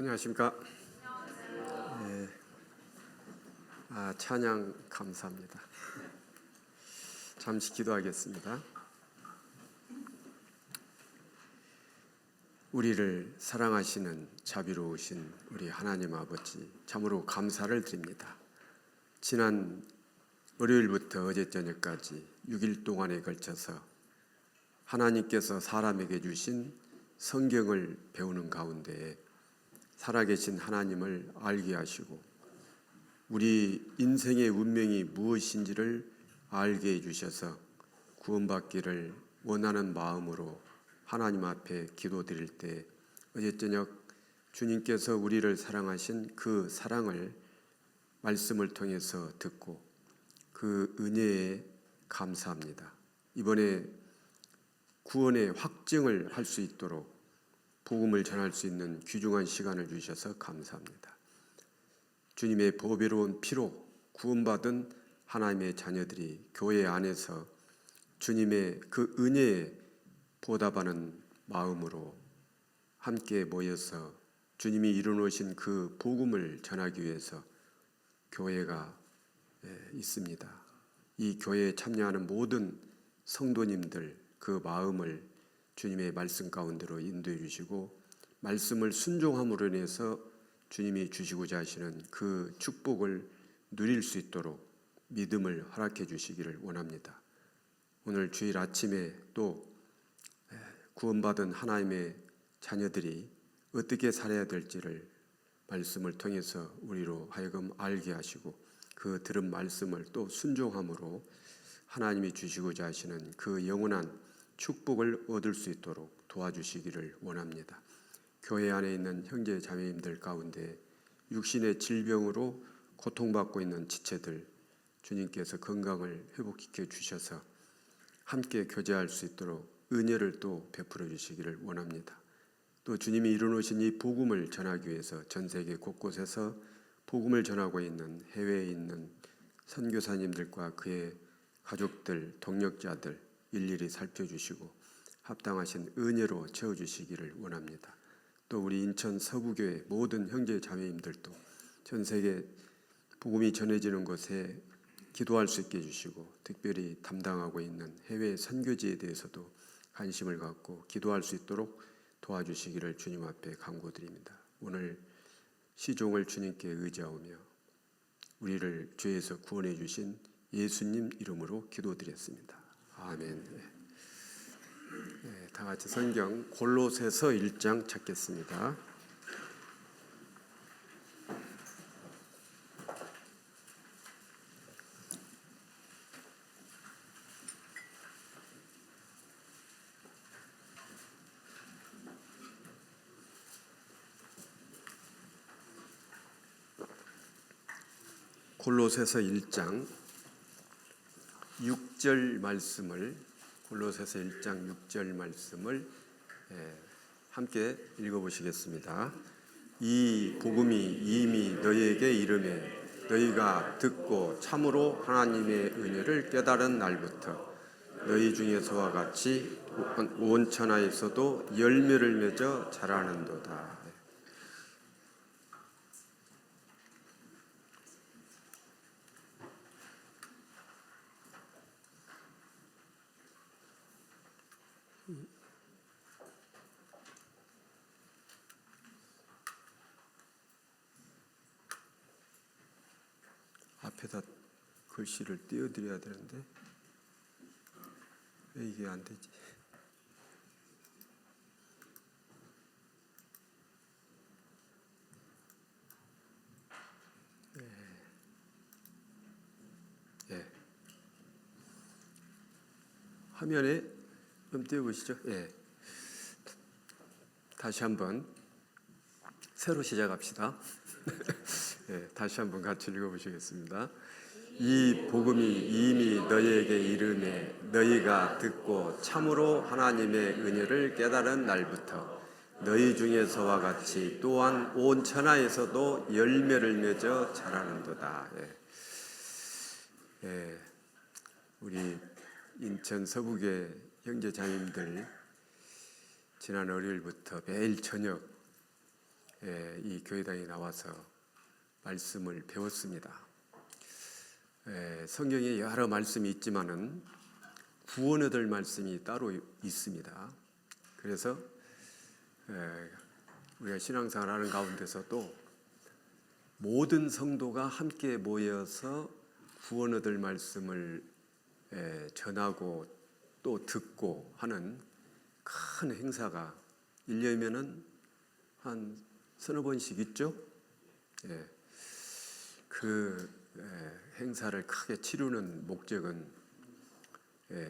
안녕하십니까? 네. 찬양 감사합니다. 잠시 기도하겠습니다. 우리를 사랑하시는 자비로우신 우리 하나님 아버지, 참으로 감사를 드립니다. 지난 월요일부터 어제 저녁까지 6일 동안에 걸쳐서 하나님께서 사람에게 주신 성경을 배우는 가운데 살아계신 하나님을 알게 하시고 우리 인생의 운명이 무엇인지를 알게 해주셔서 구원받기를 원하는 마음으로 하나님 앞에 기도드릴 때 어제 저녁 주님께서 우리를 사랑하신 그 사랑을 말씀을 통해서 듣고 그 은혜에 감사합니다. 이번에 구원의 확증을 할 수 있도록 복음을 전할 수 있는 귀중한 시간을 주셔서 감사합니다. 주님의 보배로운 피로 구원받은 하나님의 자녀들이 교회 안에서 주님의 그 은혜에 보답하는 마음으로 함께 모여서 주님이 이루어놓으신 그 복음을 전하기 위해서 교회가 있습니다. 이 교회에 참여하는 모든 성도님들 그 마음을 주님의 말씀 가운데로 인도해 주시고 말씀을 순종함으로 인해서 주님이 주시고자 하시는 그 축복을 누릴 수 있도록 믿음을 허락해 주시기를 원합니다. 오늘 주일 아침에 또 구원받은 하나님의 자녀들이 어떻게 살아야 될지를 말씀을 통해서 우리로 하여금 알게 하시고 그 들은 말씀을 또 순종함으로 하나님이 주시고자 하시는 그 영원한 축복을 얻을 수 있도록 도와주시기를 원합니다. 교회 안에 있는 형제 자매님들 가운데 육신의 질병으로 고통받고 있는 지체들 주님께서 건강을 회복시켜 주셔서 함께 교제할 수 있도록 은혜를 또 베풀어 주시기를 원합니다. 또 주님이 이루어놓으신 이 복음을 전하기 위해서 전 세계 곳곳에서 복음을 전하고 있는 해외에 있는 선교사님들과 그의 가족들, 동력자들 일일이 살펴주시고 합당하신 은혜로 채워주시기를 원합니다. 또 우리 인천 서부교회 모든 형제 자매님들도 전 세계 복음이 전해지는 곳에 기도할 수 있게 해주시고 특별히 담당하고 있는 해외 선교지에 대해서도 관심을 갖고 기도할 수 있도록 도와주시기를 주님 앞에 간구드립니다. 오늘 시종을 주님께 의지하오며 우리를 죄에서 구원해 주신 예수님 이름으로 기도드렸습니다. 아멘. 다 같이 성경 골로새서 1장 찾겠습니다. 골로새서 1장 6절 말씀을 골로새서 1장 6절 말씀을 함께 읽어보시겠습니다. 이 복음이 이미 너희에게 이르매 너희가 듣고 참으로 하나님의 은혜를 깨달은 날부터 너희 중에서와 같이 온 천하에서도 열매를 맺어 자라는도다. 앞에다 글씨를 띄워드려야 되는데 왜 이게 안 되지? 화면에 좀 띄워보시죠. 다시 한번 새로 시작합시다. 다시 한번 같이 읽어보시겠습니다. 이 복음이 이미 너희에게 이르매 너희가 듣고 참으로 하나님의 은혜를 깨달은 날부터 너희 중에서와 같이 또한 온 천하에서도 열매를 맺어 자라는도다. 우리 인천 서북의 형제 자매님들 지난 월요일부터 매일 저녁 이 교회당에 나와서 말씀을 배웠습니다. 성경에 여러 말씀이 있지만은 구원 얻을 말씀이 따로 있습니다. 그래서 우리가 신앙생활하는 가운데서도 모든 성도가 함께 모여서 구원 얻을 말씀을 전하고 또 듣고 하는 큰 행사가 1년이면은 한 서너 번씩 있죠. 그 행사를 크게 치르는 목적은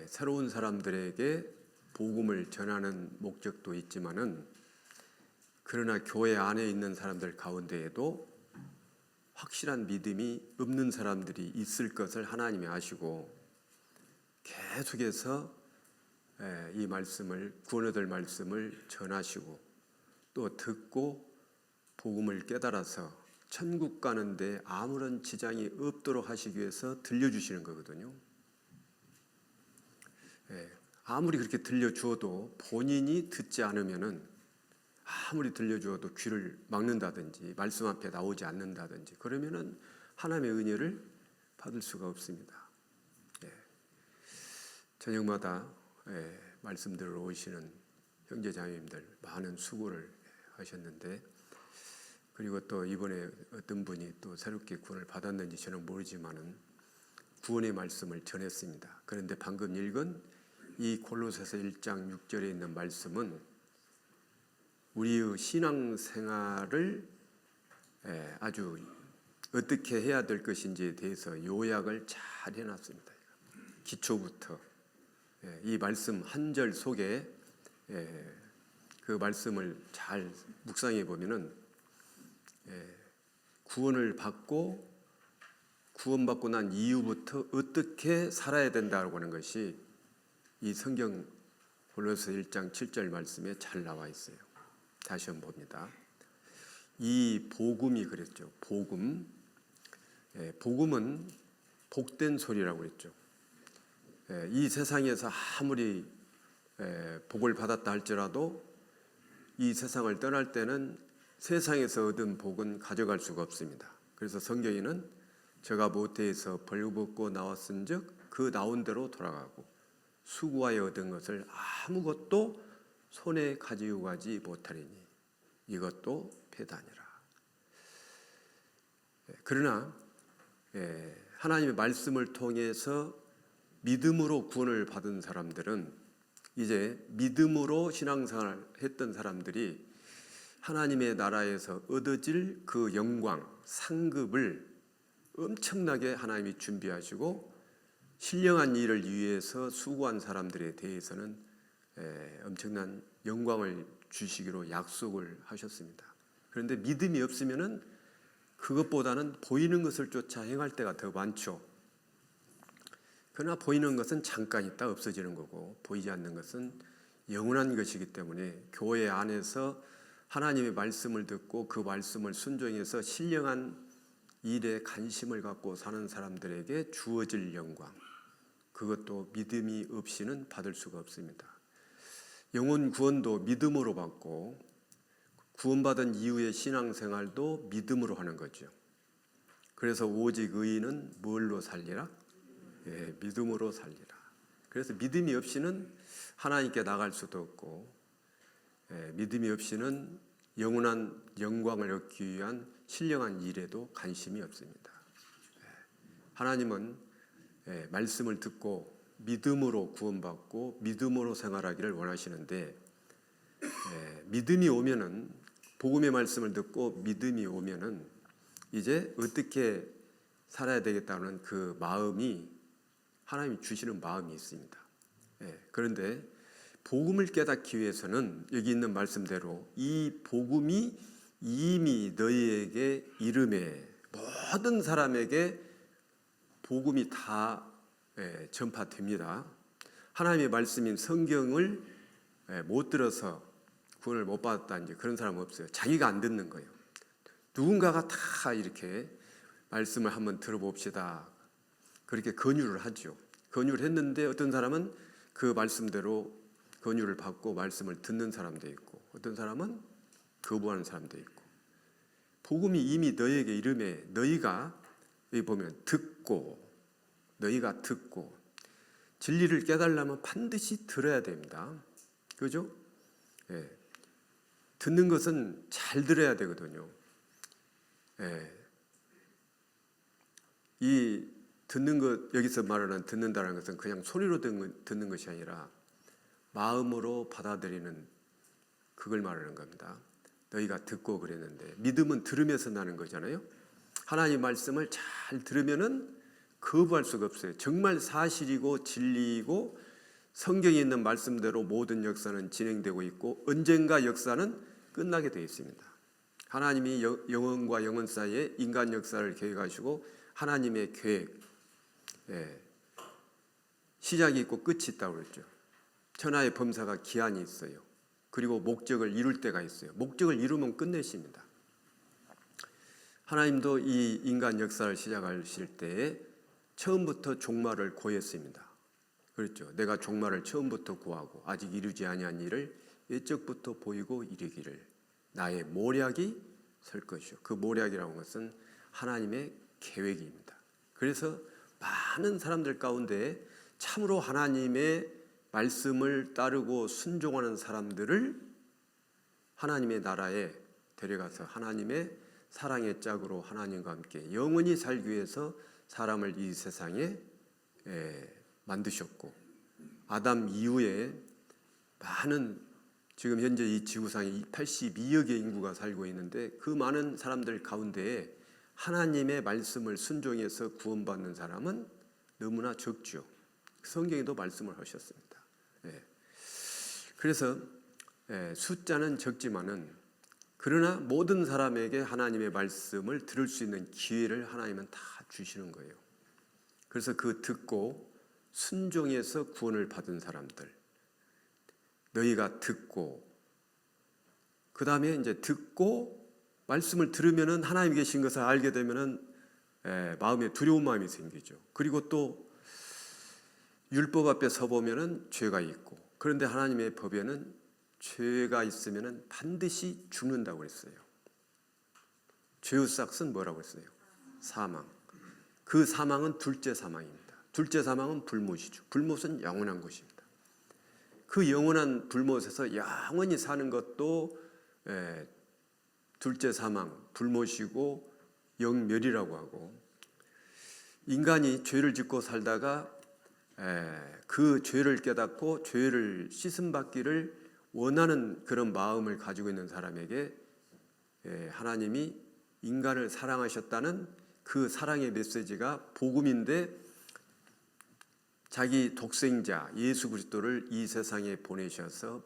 새로운 사람들에게 복음을 전하는 목적도 있지만은, 그러나 교회 안에 있는 사람들 가운데에도 확실한 믿음이 없는 사람들이 있을 것을 하나님이 아시고 계속해서 이 말씀을, 구원 얻을 말씀을 전하시고 또 듣고 복음을 깨달아서 천국 가는데 아무런 지장이 없도록 하시기 위해서 들려주시는 거거든요. 아무리 그렇게 들려주어도 본인이 듣지 않으면은, 아무리 들려주어도 귀를 막는다든지 말씀 앞에 나오지 않는다든지 그러면은 하나님의 은혜를 받을 수가 없습니다. 저녁마다 말씀 들으러 오시는 형제자매님들 많은 수고를 하셨는데, 그리고 또 이번에 어떤 분이 또 새롭게 구원을 받았는지 저는 모르지만은 구원의 말씀을 전했습니다. 그런데 방금 읽은 이 골로새서 1장 6절에 있는 말씀은 우리의 신앙생활을 아주 어떻게 해야 될 것인지에 대해서 요약을 잘 해놨습니다. 기초부터 이 말씀 한 절 속에 그 말씀을 잘 묵상해 보면은 구원을 받고 구원받고 난 이후부터 어떻게 살아야 된다고 하는 것이 이 성경 골로새 1장 7절 말씀에 잘 나와 있어요. 다시 한번 봅니다. 이 복음이 그랬죠. 복음. 복음은 복된 소리라고 그랬죠. 이 세상에서 아무리 복을 받았다 할지라도 이 세상을 떠날 때는 세상에서 얻은 복은 가져갈 수가 없습니다. 그래서 성경에는 저가 모태에서 벌거벗고 나왔은즉 그 나온 대로 돌아가고 수고하여 얻은 것을 아무것도 손에 가지고 가지 못하리니 이것도 배단이라. 그러나 하나님의 말씀을 통해서 믿음으로 구원을 받은 사람들은, 이제 믿음으로 신앙생활을 했던 사람들이 하나님의 나라에서 얻어질 그 영광, 상급을 엄청나게 하나님이 준비하시고 신령한 일을 위해서 수고한 사람들에 대해서는 엄청난 영광을 주시기로 약속을 하셨습니다. 그런데 믿음이 없으면은 그것보다는 보이는 것을 쫓아 행할 때가 더 많죠. 그러나 보이는 것은 잠깐 있다 없어지는 거고, 보이지 않는 것은 영원한 것이기 때문에 교회 안에서 하나님의 말씀을 듣고 그 말씀을 순종해서 신령한 일에 관심을 갖고 사는 사람들에게 주어질 영광, 그것도 믿음이 없이는 받을 수가 없습니다. 영혼 구원도 믿음으로 받고 구원받은 이후의 신앙생활도 믿음으로 하는 거죠. 그래서 오직 의인은 뭘로 살리라? 믿음으로 살리라. 그래서 믿음이 없이는 하나님께 나갈 수도 없고, 믿음이 없이는 영원한 영광을 얻기 위한 신령한 일에도 관심이 없습니다. 하나님은 말씀을 듣고 믿음으로 구원받고 믿음으로 생활하기를 원하시는데, 믿음이 오면은, 복음의 말씀을 듣고 믿음이 오면은 이제 어떻게 살아야 되겠다는 그 마음이, 하나님이 주시는 마음이 있습니다. 그런데 복음을 깨닫기 위해서는 여기 있는 말씀대로 이 복음이 이미 너희에게 이름에 모든 사람에게 복음이 다 전파됩니다. 하나님의 말씀인 성경을 못 들어서 구원을 못 받았다, 이제 그런 사람은 없어요. 자기가 안 듣는 거예요. 누군가가 다 이렇게 말씀을 한번 들어봅시다, 그렇게 권유를 하죠. 권유를 했는데 어떤 사람은 그 말씀대로 권유를 받고 말씀을 듣는 사람도 있고, 어떤 사람은 거부하는 사람도 있고, 복음이 이미 너희에게 이름에 너희가 여기 보면 너희가 듣고 진리를 깨달으려면 반드시 들어야 됩니다. 그죠? 예. 듣는 것은 잘 들어야 되거든요. 예. 이 듣는 것, 여기서 말하는 듣는다는 것은 그냥 소리로 듣는 것이 아니라 마음으로 받아들이는 그걸 말하는 겁니다. 너희가 듣고 그랬는데, 믿음은 들으면서 나는 거잖아요. 하나님 말씀을 잘 들으면은 거부할 수가 없어요. 정말 사실이고 진리이고 성경에 있는 말씀대로 모든 역사는 진행되고 있고 언젠가 역사는 끝나게 되어 있습니다. 하나님이 영혼과 영혼 사이에 인간 역사를 계획하시고 하나님의 계획, 시작이 있고 끝이 있다고 그랬죠. 천하의 범사가 기한이 있어요. 그리고 목적을 이룰 때가 있어요. 목적을 이루면 끝내십니다. 하나님도 이 인간 역사를 시작하실 때에 처음부터 종말을 고했습니다. 그렇죠. 내가 종말을 처음부터 고하고 아직 이루지 아니한 일을 옛적부터 보이고 이르기를 나의 모략이 설 것이요. 그 모략이라는 것은 하나님의 계획입니다. 그래서 많은 사람들 가운데 참으로 하나님의 말씀을 따르고 순종하는 사람들을 하나님의 나라에 데려가서 하나님의 사랑의 짝으로 하나님과 함께 영원히 살기 위해서 사람을 이 세상에 만드셨고, 아담 이후에 많은, 지금 현재 이 지구상에 82억의 인구가 살고 있는데 그 많은 사람들 가운데 하나님의 말씀을 순종해서 구원받는 사람은 너무나 적죠. 성경에도 말씀을 하셨습니다. 그래서 숫자는 적지만은 그러나 모든 사람에게 하나님의 말씀을 들을 수 있는 기회를 하나님은 다 주시는 거예요. 그래서 그 듣고 순종해서 구원을 받은 사람들, 너희가 듣고, 그 다음에 이제 듣고 말씀을 들으면은 하나님 계신 것을 알게 되면은 마음에 두려운 마음이 생기죠. 그리고 또 율법 앞에 서 보면은 죄가 있고, 그런데 하나님의 법에는 죄가 있으면은 반드시 죽는다고 했어요. 죄의 삭은 뭐라고 했어요? 사망. 그 사망은 둘째 사망입니다. 둘째 사망은 불못이죠. 불못은 영원한 것입니다. 그 영원한 불못에서 영원히 사는 것도 둘째 사망, 불못이고 영멸이라고 하고, 인간이 죄를 짓고 살다가 그 죄를 깨닫고 죄를 씻음받기를 원하는 그런 마음을 가지고 있는 사람에게 하나님이 인간을 사랑하셨다는 그 사랑의 메시지가 복음인데, 자기 독생자 예수 그리스도를 이 세상에 보내셔서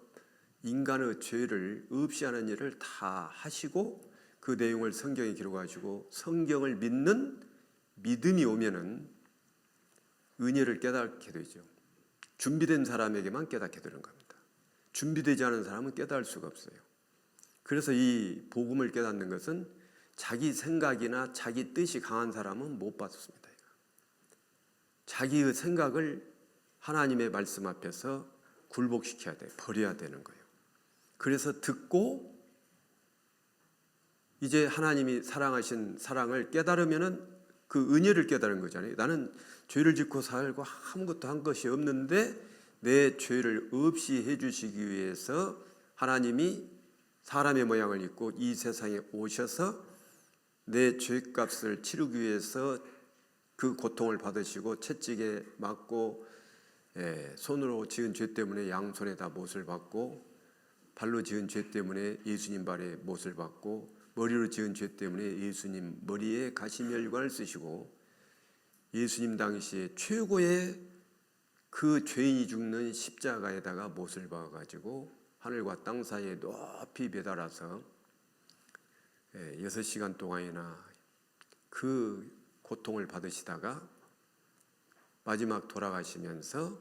인간의 죄를 없이 하는 일을 다 하시고, 그 내용을 성경에 기록하시고 성경을 믿는 믿음이 오면은 은혜를 깨닫게 되죠. 준비된 사람에게만 깨닫게 되는 겁니다. 준비되지 않은 사람은 깨달을 수가 없어요. 그래서 이 복음을 깨닫는 것은 자기 생각이나 자기 뜻이 강한 사람은 못 받습니다. 자기의 생각을 하나님의 말씀 앞에서 굴복시켜야 돼요. 버려야 되는 거예요. 그래서 듣고 이제 하나님이 사랑하신 사랑을 깨달으면은 그 은혜를 깨달은 거잖아요. 나는 죄를 짓고 살고 아무것도 한 것이 없는데 내 죄를 없이 해주시기 위해서 하나님이 사람의 모양을 입고 이 세상에 오셔서 내 죄값을 치르기 위해서 그 고통을 받으시고 채찍에 맞고 손으로 지은 죄 때문에 양손에다 못을 받고, 발로 지은 죄 때문에 예수님 발에 못을 받고, 머리로 지은 죄 때문에 예수님 머리에 가시멸관을 쓰시고, 예수님 당시에 최고의 그 죄인이 죽는 십자가에다가 못을 박아가지고 하늘과 땅 사이에 높이 매달아서 6시간 동안이나 그 고통을 받으시다가 마지막 돌아가시면서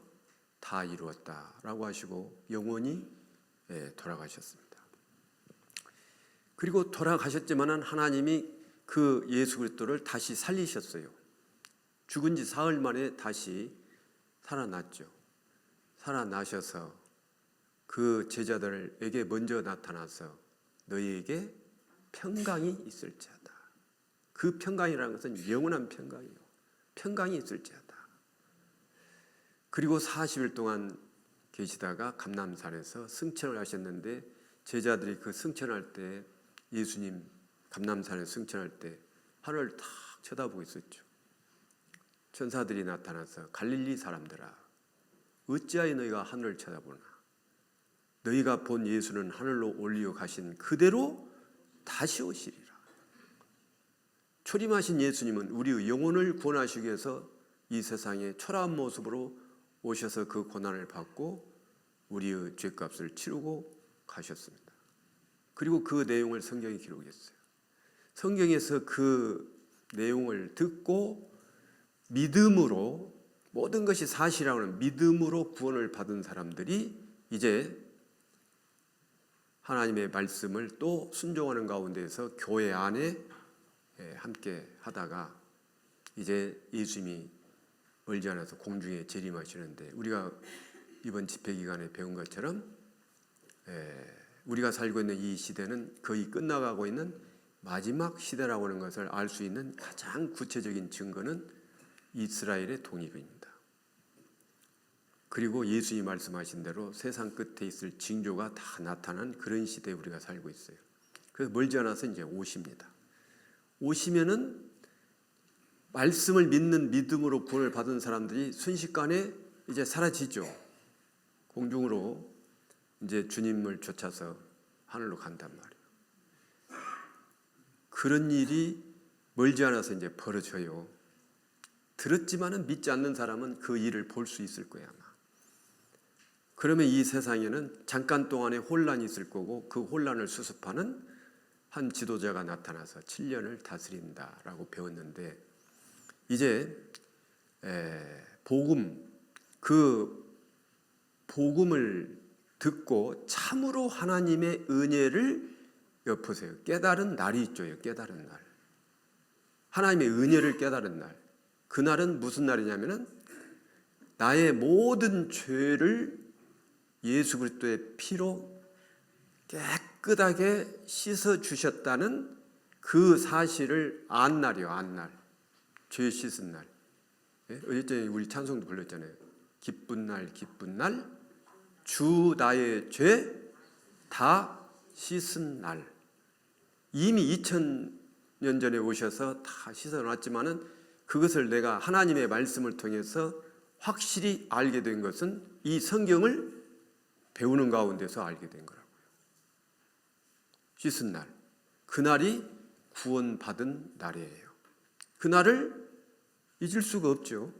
다 이루었다라고 하시고 영원히 돌아가셨습니다. 그리고 돌아가셨지만은 하나님이 그 예수 그리스도를 다시 살리셨어요. 죽은 지 사흘 만에 다시 살아났죠. 살아나셔서 그 제자들에게 먼저 나타나서 너희에게 평강이 있을지어다. 그 평강이라는 것은 영원한 평강이요. 평강이 있을지어다. 그리고 40일 동안 계시다가 감람산에서 승천을 하셨는데 제자들이 그 승천할 때 예수님 감람산에 승천할 때 하늘을 탁 쳐다보고 있었죠. 천사들이 나타나서 갈릴리 사람들아 어찌하여 너희가 하늘을 쳐다보나 너희가 본 예수는 하늘로 올리어 가신 그대로 다시 오시리라. 초림하신 예수님은 우리의 영혼을 구원하시기 위해서 이 세상에 초라한 모습으로 오셔서 그 고난을 받고 우리의 죄값을 치르고 가셨습니다. 그리고 그 내용을 성경에 기록했어요. 성경에서 그 내용을 듣고 믿음으로 모든 것이 사실이라고 하는 믿음으로 구원을 받은 사람들이 이제 하나님의 말씀을 또 순종하는 가운데서 교회 안에 함께 하다가 이제 예수님이 멀지 않아서 공중에 재림하시는데 우리가 이번 집회 기간에 배운 것처럼 우리가 살고 있는 이 시대는 거의 끝나가고 있는 마지막 시대라고 하는 것을 알 수 있는 가장 구체적인 증거는 이스라엘의 독립입니다. 그리고 예수님이 말씀하신 대로 세상 끝에 있을 징조가 다 나타난 그런 시대에 우리가 살고 있어요. 그래서 멀지 않아서 이제 오십니다. 오시면은 말씀을 믿는 믿음으로 구원을 받은 사람들이 순식간에 이제 사라지죠. 공중으로 이제 주님을 쫓아서 하늘로 간단 말이에요. 그런 일이 멀지 않아서 이제 벌어져요. 들었지만은 믿지 않는 사람은 그 일을 볼 수 있을 거야 아마. 그러면 이 세상에는 잠깐 동안의 혼란이 있을 거고 그 혼란을 수습하는 한 지도자가 나타나서 7년을 다스린다라고 배웠는데 이제 그 복음을 듣고 참으로 하나님의 은혜를 엿보세요. 깨달은 날이 있죠. 깨달은 날. 하나님의 은혜를 깨달은 날. 그날은 무슨 날이냐면은 나의 모든 죄를 예수 그리스도의 피로 깨끗하게 씻어 주셨다는 그 사실을 안 날이요. 안 날. 죄 씻은 날. 어제 우리 찬송도 불렀잖아요. 기쁜 날 기쁜 날 주 나의 죄 다 씻은 날. 이미 2000년 전에 오셔서 다 씻어놨지만은 그것을 내가 하나님의 말씀을 통해서 확실히 알게 된 것은 이 성경을 배우는 가운데서 알게 된 거라고요. 씻은 날. 그날이 구원받은 날이에요. 그날을 잊을 수가 없죠.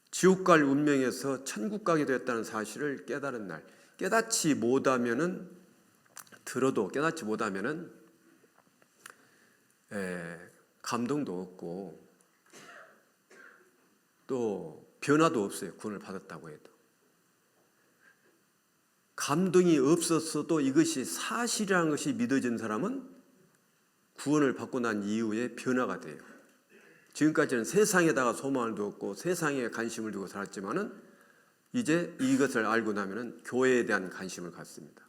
지옥 갈 운명에서 천국 가게 되었다는 사실을 깨달은 날. 깨닫지 못하면은 들어도 깨닫지 못하면은 감동도 없고 또 변화도 없어요. 구원을 받았다고 해도. 감동이 없었어도 이것이 사실이라는 것이 믿어진 사람은 구원을 받고 난 이후에 변화가 돼요. 지금까지는 세상에다가 소망을 두었고 세상에 관심을 두고 살았지만은 이제 이것을 알고 나면은 교회에 대한 관심을 갖습니다.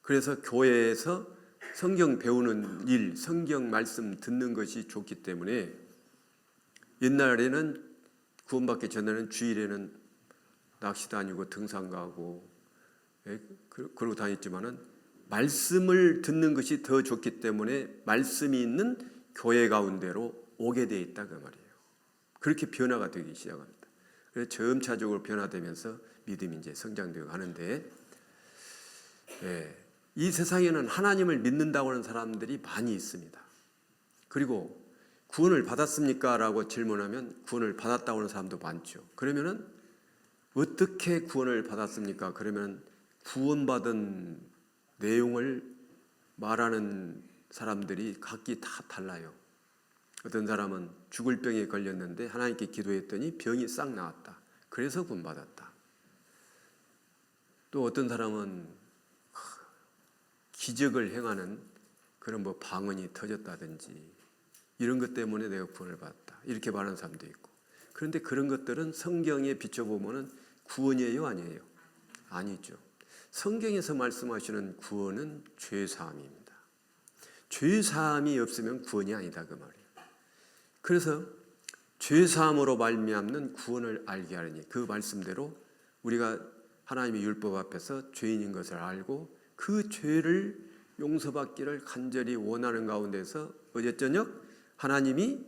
그래서 교회에서 성경 배우는 일, 성경 말씀 듣는 것이 좋기 때문에 옛날에는 구원받기 전에는 주일에는 낚시 다니고 등산 가고 그러고 다녔지만은 말씀을 듣는 것이 더 좋기 때문에 말씀이 있는 교회 가운데로 오게 돼 있다 그 말이에요. 그렇게 변화가 되기 시작합니다. 그래서 점차적으로 변화되면서 믿음이 이제 성장되어 가는데 이 세상에는 하나님을 믿는다고 하는 사람들이 많이 있습니다. 그리고 구원을 받았습니까? 라고 질문하면 구원을 받았다고 하는 사람도 많죠. 그러면은 어떻게 구원을 받았습니까? 그러면 구원받은 내용을 말하는 사람들이 각기 다 달라요. 어떤 사람은 죽을 병에 걸렸는데 하나님께 기도했더니 병이 싹 나았다. 그래서 구원받았다. 또 어떤 사람은 기적을 행하는 그런 방언이 터졌다든지 이런 것 때문에 내가 구원을 받았다. 이렇게 말하는 사람도 있고. 그런데 그런 것들은 성경에 비춰보면 구원이에요, 아니에요? 아니죠. 성경에서 말씀하시는 구원은 죄사함입니다. 죄사함이 없으면 구원이 아니다 그 말이에요. 그래서 죄사함으로 말미암는 구원을 알게 하려니, 그 말씀대로 우리가 하나님의 율법 앞에서 죄인인 것을 알고 그 죄를 용서받기를 간절히 원하는 가운데서 어제 저녁 하나님이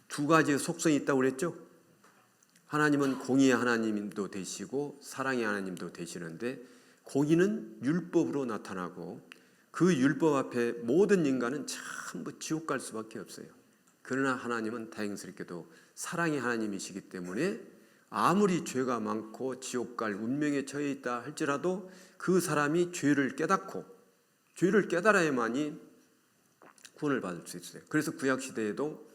두 가지의 속성이 있다고 그랬죠. 하나님은 공의의 하나님도 되시고 사랑의 하나님도 되시는데, 공의는 율법으로 나타나고 그 율법 앞에 모든 인간은 전부 지옥 갈 수밖에 없어요. 그러나 하나님은 다행스럽게도 사랑의 하나님이시기 때문에 아무리 죄가 많고 지옥 갈 운명에 처해 있다 할지라도 그 사람이 죄를 깨닫고 죄를 깨달아야만이 구원을 받을 수 있어요. 그래서 구약시대에도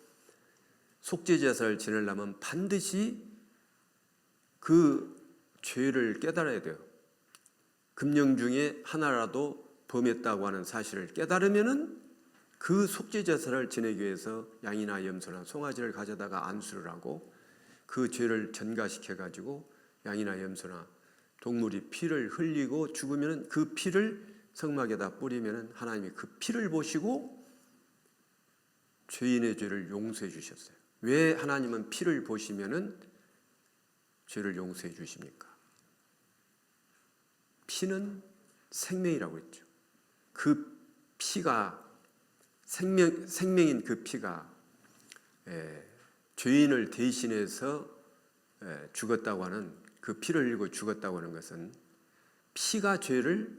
속죄제사를 지내려면 반드시 그 죄를 깨달아야 돼요. 금령 중에 하나라도 범했다고 하는 사실을 깨달으면은 그 속죄제사를 지내기 위해서 양이나 염소나 송아지를 가져다가 안수를 하고 그 죄를 전가시켜 가지고 양이나 염소나 동물이 피를 흘리고 죽으면은 그 피를 성막에다 뿌리면은 하나님이 그 피를 보시고 죄인의 죄를 용서해 주셨어요. 왜 하나님은 피를 보시면은 죄를 용서해 주십니까? 피는 생명이라고 했죠. 그 피가 생명인 그 피가 죄인을 대신해서 죽었다고 하는, 그 피를 흘리고 죽었다고 하는 것은 피가 죄를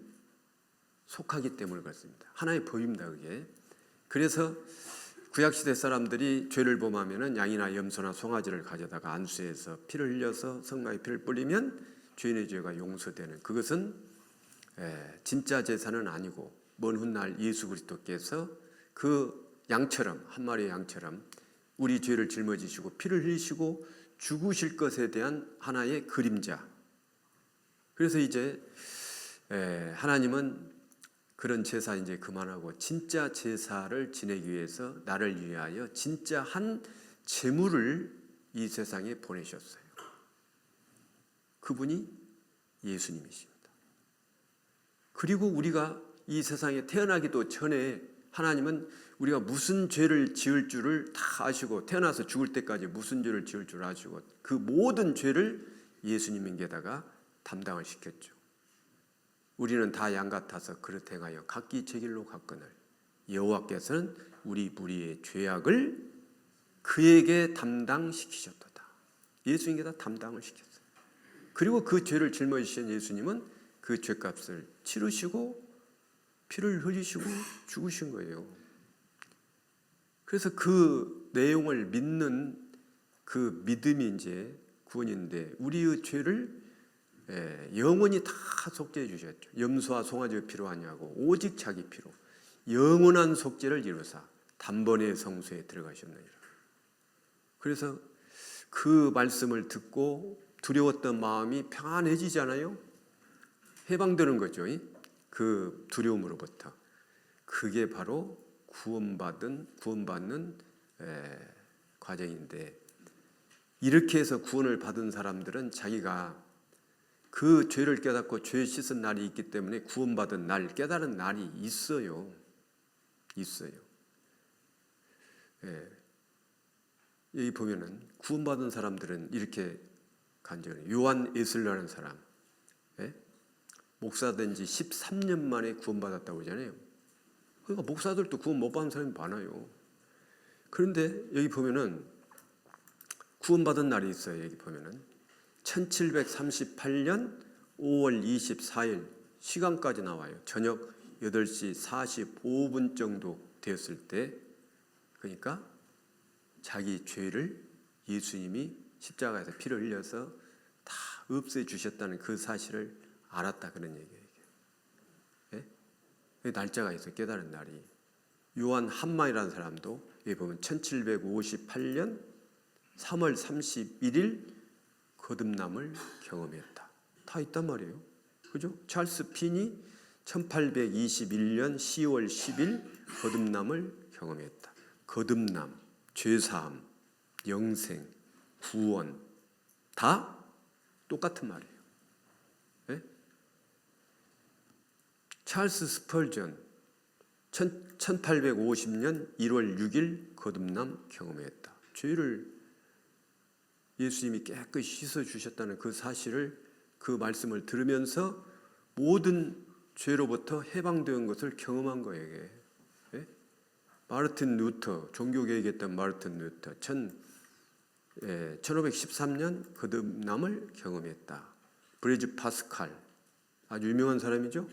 속하기 때문에 그렇습니다. 하나의 법입니다, 그게. 그래서 구약시대 사람들이 죄를 범하면은 양이나 염소나 송아지를 가져다가 안수해서 피를 흘려서 성막에 피를 뿌리면 죄인의 죄가 용서되는, 그것은 진짜 제사는 아니고 먼 훗날 예수 그리스도께서 그 양처럼, 한 마리의 양처럼 우리 죄를 짊어지시고 피를 흘리시고 죽으실 것에 대한 하나의 그림자. 그래서 이제 하나님은 그런 제사 이제 그만하고 진짜 제사를 지내기 위해서 나를 위하여 진짜 한 제물을 이 세상에 보내셨어요. 그분이 예수님이십니다. 그리고 우리가 이 세상에 태어나기도 전에 하나님은 우리가 무슨 죄를 지을 줄을 다 아시고, 태어나서 죽을 때까지 무슨 죄를 지을 줄 아시고 그 모든 죄를 예수님에게다가 담당을 시켰죠. 우리는 다 양 같아서 그릇 행하여 각기 제 길로 갔거늘 여호와께서는 우리 무리의 죄악을 그에게 담당시키셨도다. 예수님께다 담당을 시켰어요. 그리고 그 죄를 짊어지신 예수님은 그 죄값을 치르시고 피를 흘리시고 죽으신 거예요. 그래서 그 내용을 믿는 그 믿음이 이제 구원인데, 우리의 죄를 영원히 다 속죄해 주셨죠. 염소와 송아지의 피로 하냐고 오직 자기 피로 영원한 속죄를 이루사 단번에 성소에 들어가셨느니라. 그래서 그 말씀을 듣고 두려웠던 마음이 평안해지잖아요. 해방되는 거죠. 그 두려움으로부터. 그게 바로 구원받는 과정인데, 이렇게 해서 구원을 받은 사람들은 자기가 그 죄를 깨닫고 죄 씻은 날이 있기 때문에 구원받은 날, 깨달은 날이 있어요. 여기 보면은 구원받은 사람들은 이렇게 간절해요. 요한 에슬러라는 사람, 목사된 지 13년 만에 구원받았다고 그러잖아요. 그러니까 목사들도 구원 못 받은 사람이 많아요. 그런데 여기 보면은 구원받은 날이 있어요. 여기 보면은 1738년 5월 24일 시간까지 나와요. 저녁 8시 45분 정도 되었을 때, 그러니까 자기 죄를 예수님이 십자가에서 피를 흘려서 다 없애 주셨다는 그 사실을 알았다, 그런 얘기예요. 날짜가 있어요. 깨달은 날이. 요한 한마이라는 사람도 여기 보면 1758년 3월 31일 거듭남을 경험했다. 다 있단 말이에요. 그죠? 찰스 핀이 1821년 10월 10일 거듭남을 경험했다. 거듭남, 죄사함, 영생, 구원 다 똑같은 말이에요. 찰스 스펄전 1850년 1월 6일 거듭남 경험했다. 죄를 예수님이 깨끗이 씻어주셨다는 그 사실을, 그 말씀을 들으면서 모든 죄로부터 해방된 것을 경험한 거예요. 예? 마르틴 루터, 종교개혁했던 마르틴 루터 1513년 거듭남을 경험했다. 브레즈 파스칼, 아주 유명한 사람이죠.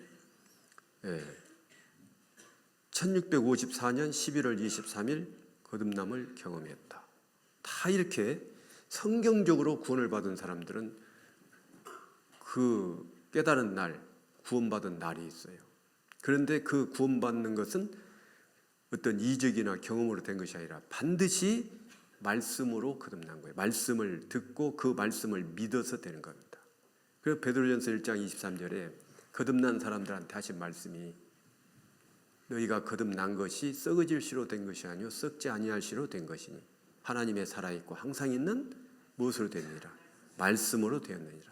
1654년 11월 23일 거듭남을 경험했다. 다 이렇게 성경적으로 구원을 받은 사람들은 그 깨달은 날, 구원받은 날이 있어요. 그런데 그 구원받는 것은 어떤 이적이나 경험으로 된 것이 아니라 반드시 말씀으로 거듭난 거예요. 말씀을 듣고 그 말씀을 믿어서 되는 겁니다. 그래서 베드로전서 1장 23절에 거듭난 사람들한테 하신 말씀이 너희가 거듭난 것이 썩어질 시로 된 것이 아니요 썩지 아니할 시로 된 것이니 하나님의 살아있고 항상 있는 무엇으로 되느니라? 말씀으로 되었느니라.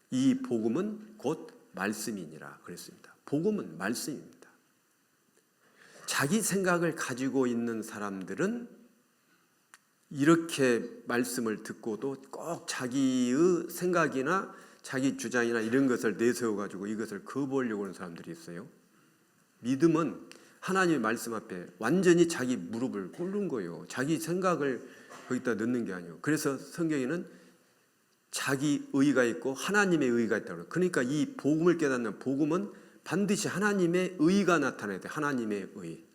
이 복음은 곧 말씀이니라 그랬습니다. 복음은 말씀입니다. 자기 생각을 가지고 있는 사람들은 이렇게 말씀을 듣고도 꼭 자기의 생각이나 자기 주장이나 이런 것을 내세워가지고 이것을 거부하려고 하는 사람들이 있어요. 믿음은 하나님의 말씀 앞에 완전히 자기 무릎을 꿇는 거예요. 자기 생각을 거기다 넣는 게 아니에요. 그래서 성경에는 자기 의가 있고 하나님의 의가 있다고. 그러니까 이 복음을 깨닫는 복음은 반드시 하나님의 의가 나타나야 돼요. 하나님의 의.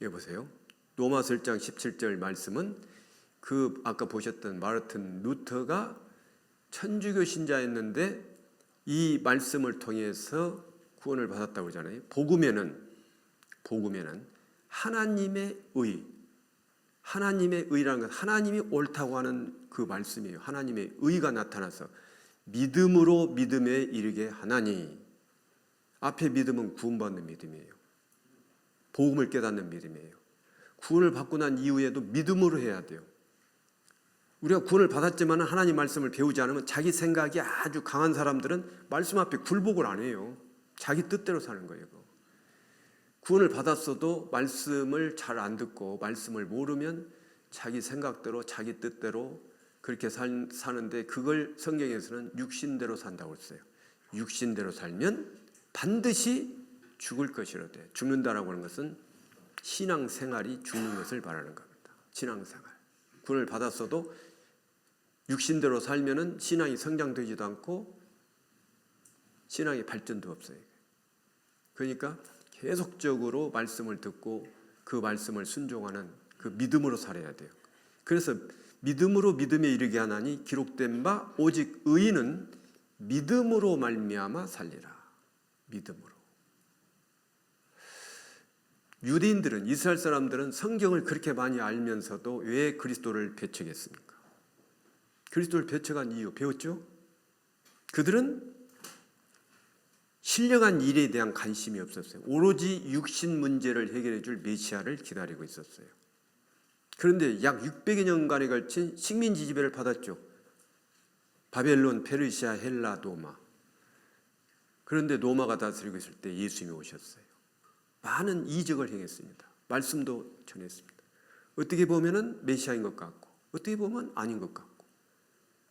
여기 보세요. 로마서 1장 17절 말씀은 그 아까 보셨던 마르틴 루터가 천주교 신자였는데 이 말씀을 통해서 구원을 받았다고 하잖아요. 복음에는 하나님의 의, 하나님의 의라는 것, 하나님이 옳다고 하는 그 말씀이에요. 하나님의 의가 나타나서 믿음으로 믿음에 이르게 하나니. 앞에 믿음은 구원받는 믿음이에요. 복음을 깨닫는 믿음이에요. 구원을 받고 난 이후에도 믿음으로 해야 돼요. 우리가 구원을 받았지만 하나님 말씀을 배우지 않으면 자기 생각이 아주 강한 사람들은 말씀 앞에 굴복을 안 해요. 자기 뜻대로 사는 거예요. 구원을 받았어도 말씀을 잘 안 듣고 말씀을 모르면 자기 생각대로 자기 뜻대로 그렇게 사는데 그걸 성경에서는 육신대로 산다고 했어요. 육신대로 살면 반드시 죽을 것이라 돼. 죽는다라고 하는 것은 신앙생활이 죽는 것을 말하는 겁니다. 신앙생활. 구원을 받았어도 육신대로 살면은 신앙이 성장되지도 않고 신앙의 발전도 없어요. 그러니까 계속적으로 말씀을 듣고 그 말씀을 순종하는 그 믿음으로 살아야 돼요. 그래서 믿음으로 믿음에 이르게 하나니 기록된 바 오직 의인은 믿음으로 말미암아 살리라. 믿음으로. 유대인들은, 이스라엘 사람들은 성경을 그렇게 많이 알면서도 왜 그리스도를 배척했습니까? 그리스도를 배척한 이유 배웠죠? 그들은 신령한 일에 대한 관심이 없었어요. 오로지 육신 문제를 해결해 줄 메시아를 기다리고 있었어요. 그런데 약 600여 년간에 걸친 식민지 지배를 받았죠. 바벨론, 페르시아, 헬라, 로마. 그런데 로마가 다스리고 있을 때 예수님이 오셨어요. 많은 이적을 행했습니다. 말씀도 전했습니다. 어떻게 보면은 메시아인 것 같고 어떻게 보면 아닌 것 같고.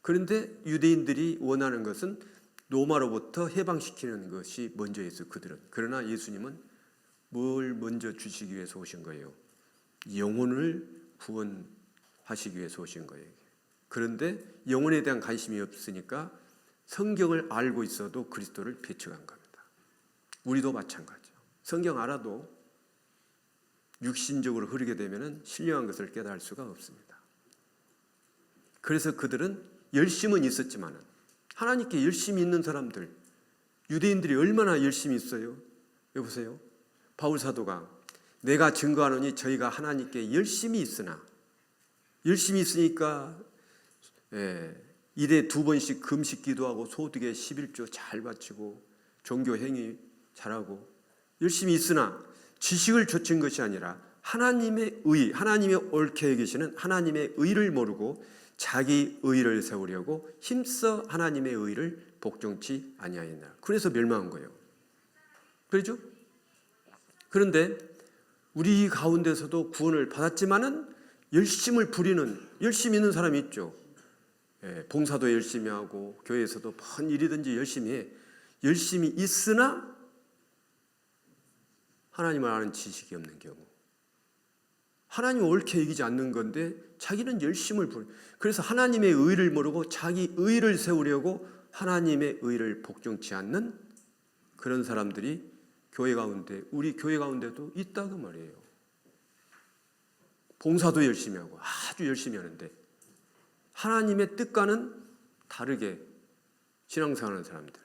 그런데 유대인들이 원하는 것은 로마로부터 해방시키는 것이 먼저였어요. 그들은. 그러나 예수님은 뭘 먼저 주시기 위해서 오신 거예요? 영혼을 구원하시기 위해서 오신 거예요. 그런데 영혼에 대한 관심이 없으니까 성경을 알고 있어도 그리스도를 배척한 겁니다. 우리도 마찬가지죠. 성경 알아도 육신적으로 흐르게 되면 신령한 것을 깨달을 수가 없습니다. 그래서 그들은 열심은 있었지만 하나님께 열심히 있는 사람들, 유대인들이 얼마나 열심히 있어요? 여보세요? 바울 사도가 내가 증거하노니 저희가 하나님께 열심히 있으나, 열심히 있으니까 일에 2번씩 금식 기도하고 소득에 11조 잘 바치고 종교 행위 잘하고 열심히 있으나 지식을 좇은 것이 아니라 하나님의 의, 하나님이 옳게 여기시는 하나님의 의를 모르고 자기 의를 세우려고 힘써 하나님의 의를 복종치 아니하였나. 그래서 멸망한 거예요. 그렇죠? 그런데 우리 가운데서도 구원을 받았지만은 열심을 부리는, 열심히 있는 사람이 있죠. 봉사도 열심히 하고 교회에서도 뭔 일이든지 열심히 해. 열심히 있으나 하나님을 아는 지식이 없는 경우, 하나님을 옳게 여기지 않는 건데 자기는 열심을 부려. 그래서 하나님의 의를 모르고 자기 의를 세우려고 하나님의 의를 복종치 않는 그런 사람들이 교회 가운데, 우리 교회 가운데도 있다고 말이에요. 봉사도 열심히 하고 아주 열심히 하는데 하나님의 뜻과는 다르게 신앙생활하는 사람들.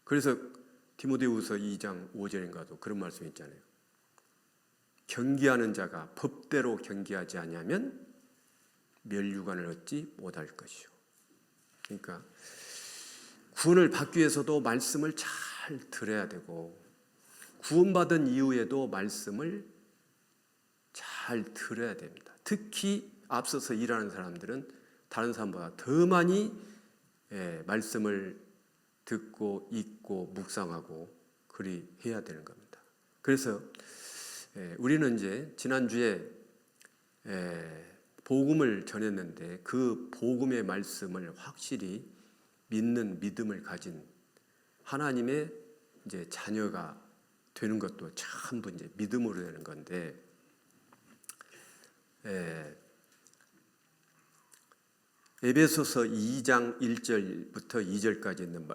그래서 디모데후서 2장 5절인가도 그런 말씀이 있잖아요. 경계하는 자가 법대로 경계하지 아니하면 멸류관을 얻지 못할 것이요. 그러니까 구원을 받기 위해서도 말씀을 잘 들어야 되고, 구원받은 이후에도 말씀을 잘 들어야 됩니다. 특히 앞서서 일하는 사람들은 다른 사람보다 더 많이 말씀을 듣고 읽고 묵상하고 그리 해야 되는 겁니다. 그래서 우리는 이제 지난주에 복음을 전했는데 그 복음의 말씀을 확실히 믿는 믿음을 가진 하나님의 이제 자녀가 되는 것도 전부 이제 믿음으로 되는 건데, 에베소서 2장 1절부터 2절까지 있는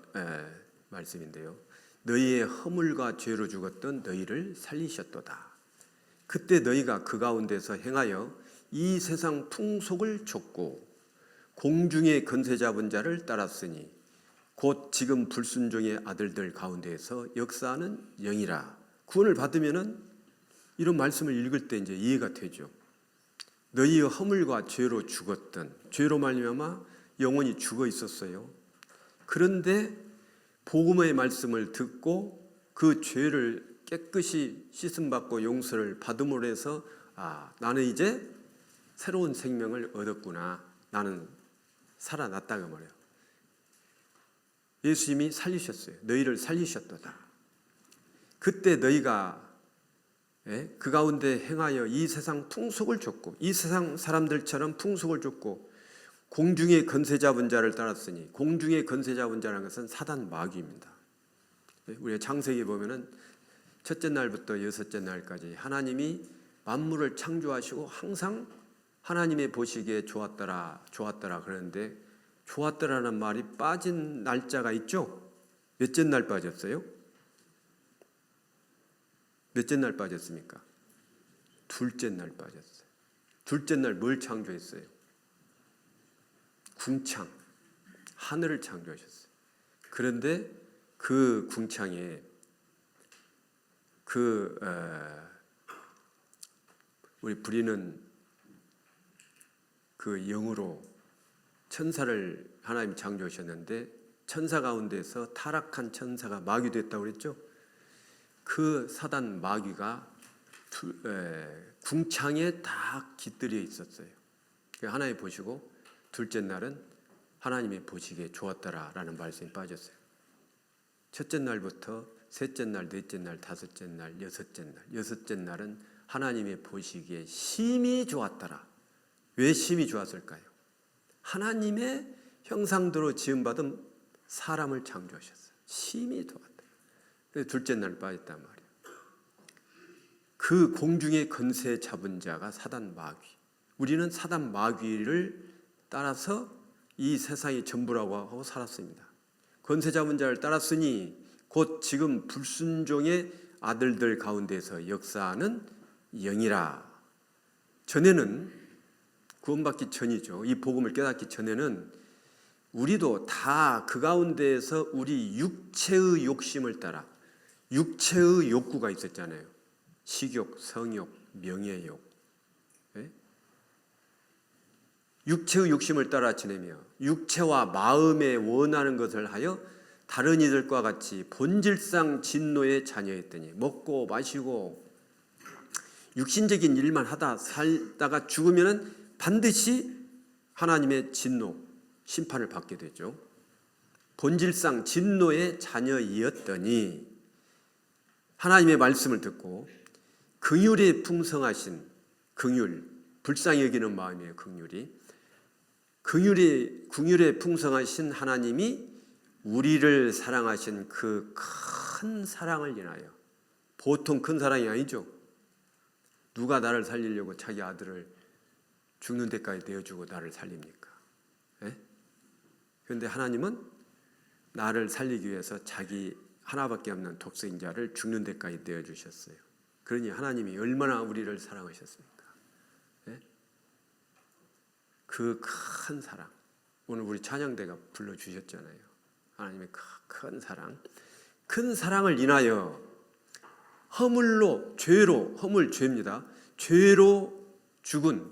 말씀인데요. 너희의 허물과 죄로 죽었던 너희를 살리셨도다. 그때 너희가 그 가운데서 행하여 이 세상 풍속을 좇고 공중의 권세 잡은 자를 따랐으니 곧 지금 불순종의 아들들 가운데에서 역사하는 영이라. 구원을 받으면은 이런 말씀을 읽을 때 이제 이해가 되죠. 너희의 허물과 죄로 죽었던, 죄로 말미암아 영원히 죽어 있었어요. 그런데 복음의 말씀을 듣고 그 죄를 깨끗이 씻음받고 용서를 받음으로 해서 나는 이제 새로운 생명을 얻었구나, 나는 살아났다고 말해요. 예수님이 살리셨어요. 너희를 살리셨도다. 그때 너희가 그 가운데 행하여 이 세상 풍속을 좇고, 이 세상 사람들처럼 풍속을 좇고 공중의 권세 잡은 자를 따랐으니, 공중의 권세 잡은 자라는 것은 사단 마귀입니다. 우리가 창세기 보면은 첫째 날부터 여섯째 날까지 하나님이 만물을 창조하시고 항상 하나님의 보시기에 좋았더라 좋았더라 그러는데, 좋았더라는 말이 빠진 날짜가 있죠. 몇째 날 빠졌어요? 몇째 날 빠졌습니까? 둘째 날 빠졌어요. 둘째 날 뭘 창조했어요? 궁창, 하늘을 창조하셨어요. 그런데 그 궁창에 우리 부리는 그 영으로 천사를 하나님이 창조하셨는데, 천사 가운데서 타락한 천사가 마귀 됐다고 그랬죠. 그 사단 마귀가 궁창에 다 깃들여 있었어요. 하나님 보시고 둘째 날은 하나님의 보시기에 좋았더라라는 말씀이 빠졌어요. 첫째 날부터 셋째 날, 넷째 날, 다섯째 날, 여섯째 날, 여섯째 날은 하나님의 보시기에 심히 좋았더라. 왜 심히 좋았을까요? 하나님의 형상대로 지음받은 사람을 창조하셨어요. 심히 좋았다. 그래서 둘째 날 빠졌단 말이에요. 그 공중의 권세 잡은 자가 사단 마귀. 우리는 사단 마귀를 따라서 이 세상이 전부라고 하고 살았습니다. 권세 잡은 자를 따랐으니 곧 지금 불순종의 아들들 가운데서 역사하는 영이라. 전에는, 구원받기 전이죠. 이 복음을 깨닫기 전에는 우리도 다 그 가운데에서 우리 육체의 욕심을 따라, 육체의 욕구가 있었잖아요. 식욕, 성욕, 명예욕. 육체의 욕심을 따라 지내며 육체와 마음에 원하는 것을 하여 다른 이들과 같이 본질상 진노의 자녀였더니, 먹고 마시고 육신적인 일만 하다 살다가 죽으면 반드시 하나님의 진노, 심판을 받게 되죠. 본질상 진노의 자녀이었더니 하나님의 말씀을 듣고 긍휼에 풍성하신 긍휼, 불쌍히 여기는 마음이에요. 긍휼에 풍성하신 하나님이 우리를 사랑하신 그 큰 사랑을 인하여, 보통 큰 사랑이 아니죠. 누가 나를 살리려고 자기 아들을 죽는 데까지 내어주고 나를 살립니까? 그런데 하나님은 나를 살리기 위해서 자기 하나밖에 없는 독생자를 죽는 데까지 내어주셨어요. 그러니 하나님이 얼마나 우리를 사랑하셨습니까? 그 큰 사랑, 오늘 우리 찬양대가 불러주셨잖아요. 하나님의 큰 사랑, 큰 사랑을 인하여 허물 죄입니다. 죄로 죽은,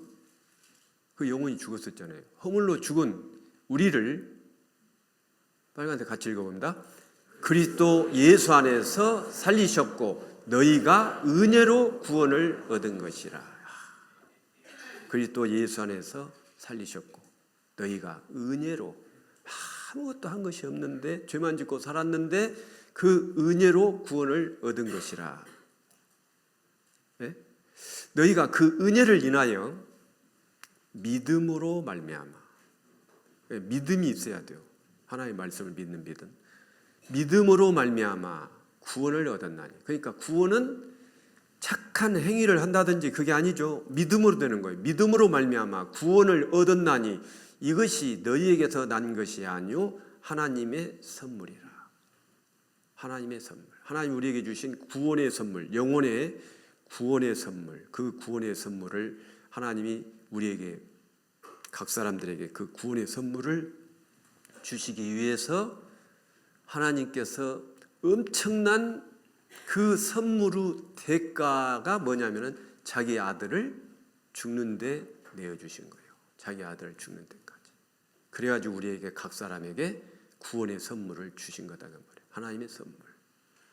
그 영혼이 죽었었잖아요. 허물로 죽은 우리를, 빨간색 같이 읽어봅니다. 그리스도 예수 안에서 살리셨고 너희가 은혜로 구원을 얻은 것이라. 그리스도 예수 안에서 살리셨고 너희가 은혜로, 아무것도 한 것이 없는데 죄만 짓고 살았는데 그 은혜로 구원을 얻은 것이라. 너희가 그 은혜를 인하여 믿음으로 말미암아, 믿음이 있어야 돼요. 하나님의 말씀을 믿는 믿음. 믿음으로 말미암아 구원을 얻었나니. 그러니까 구원은 착한 행위를 한다든지 그게 아니죠. 믿음으로 되는 거예요. 믿음으로 말미암아 구원을 얻었나니 이것이 너희에게서 난 것이 아니요 하나님의 선물이라. 하나님의 선물. 하나님 우리에게 주신 구원의 선물, 영혼의 구원의 선물, 그 구원의 선물을 하나님이 우리에게, 각 사람들에게 그 구원의 선물을 주시기 위해서 하나님께서 엄청난 그 선물의 대가가 뭐냐면은 자기 아들을 죽는데 내어주신 거예요. 자기 아들을 죽는 데까지. 그래가지고 우리에게 각 사람에게 구원의 선물을 주신 거다는 말이에요. 하나님의 선물.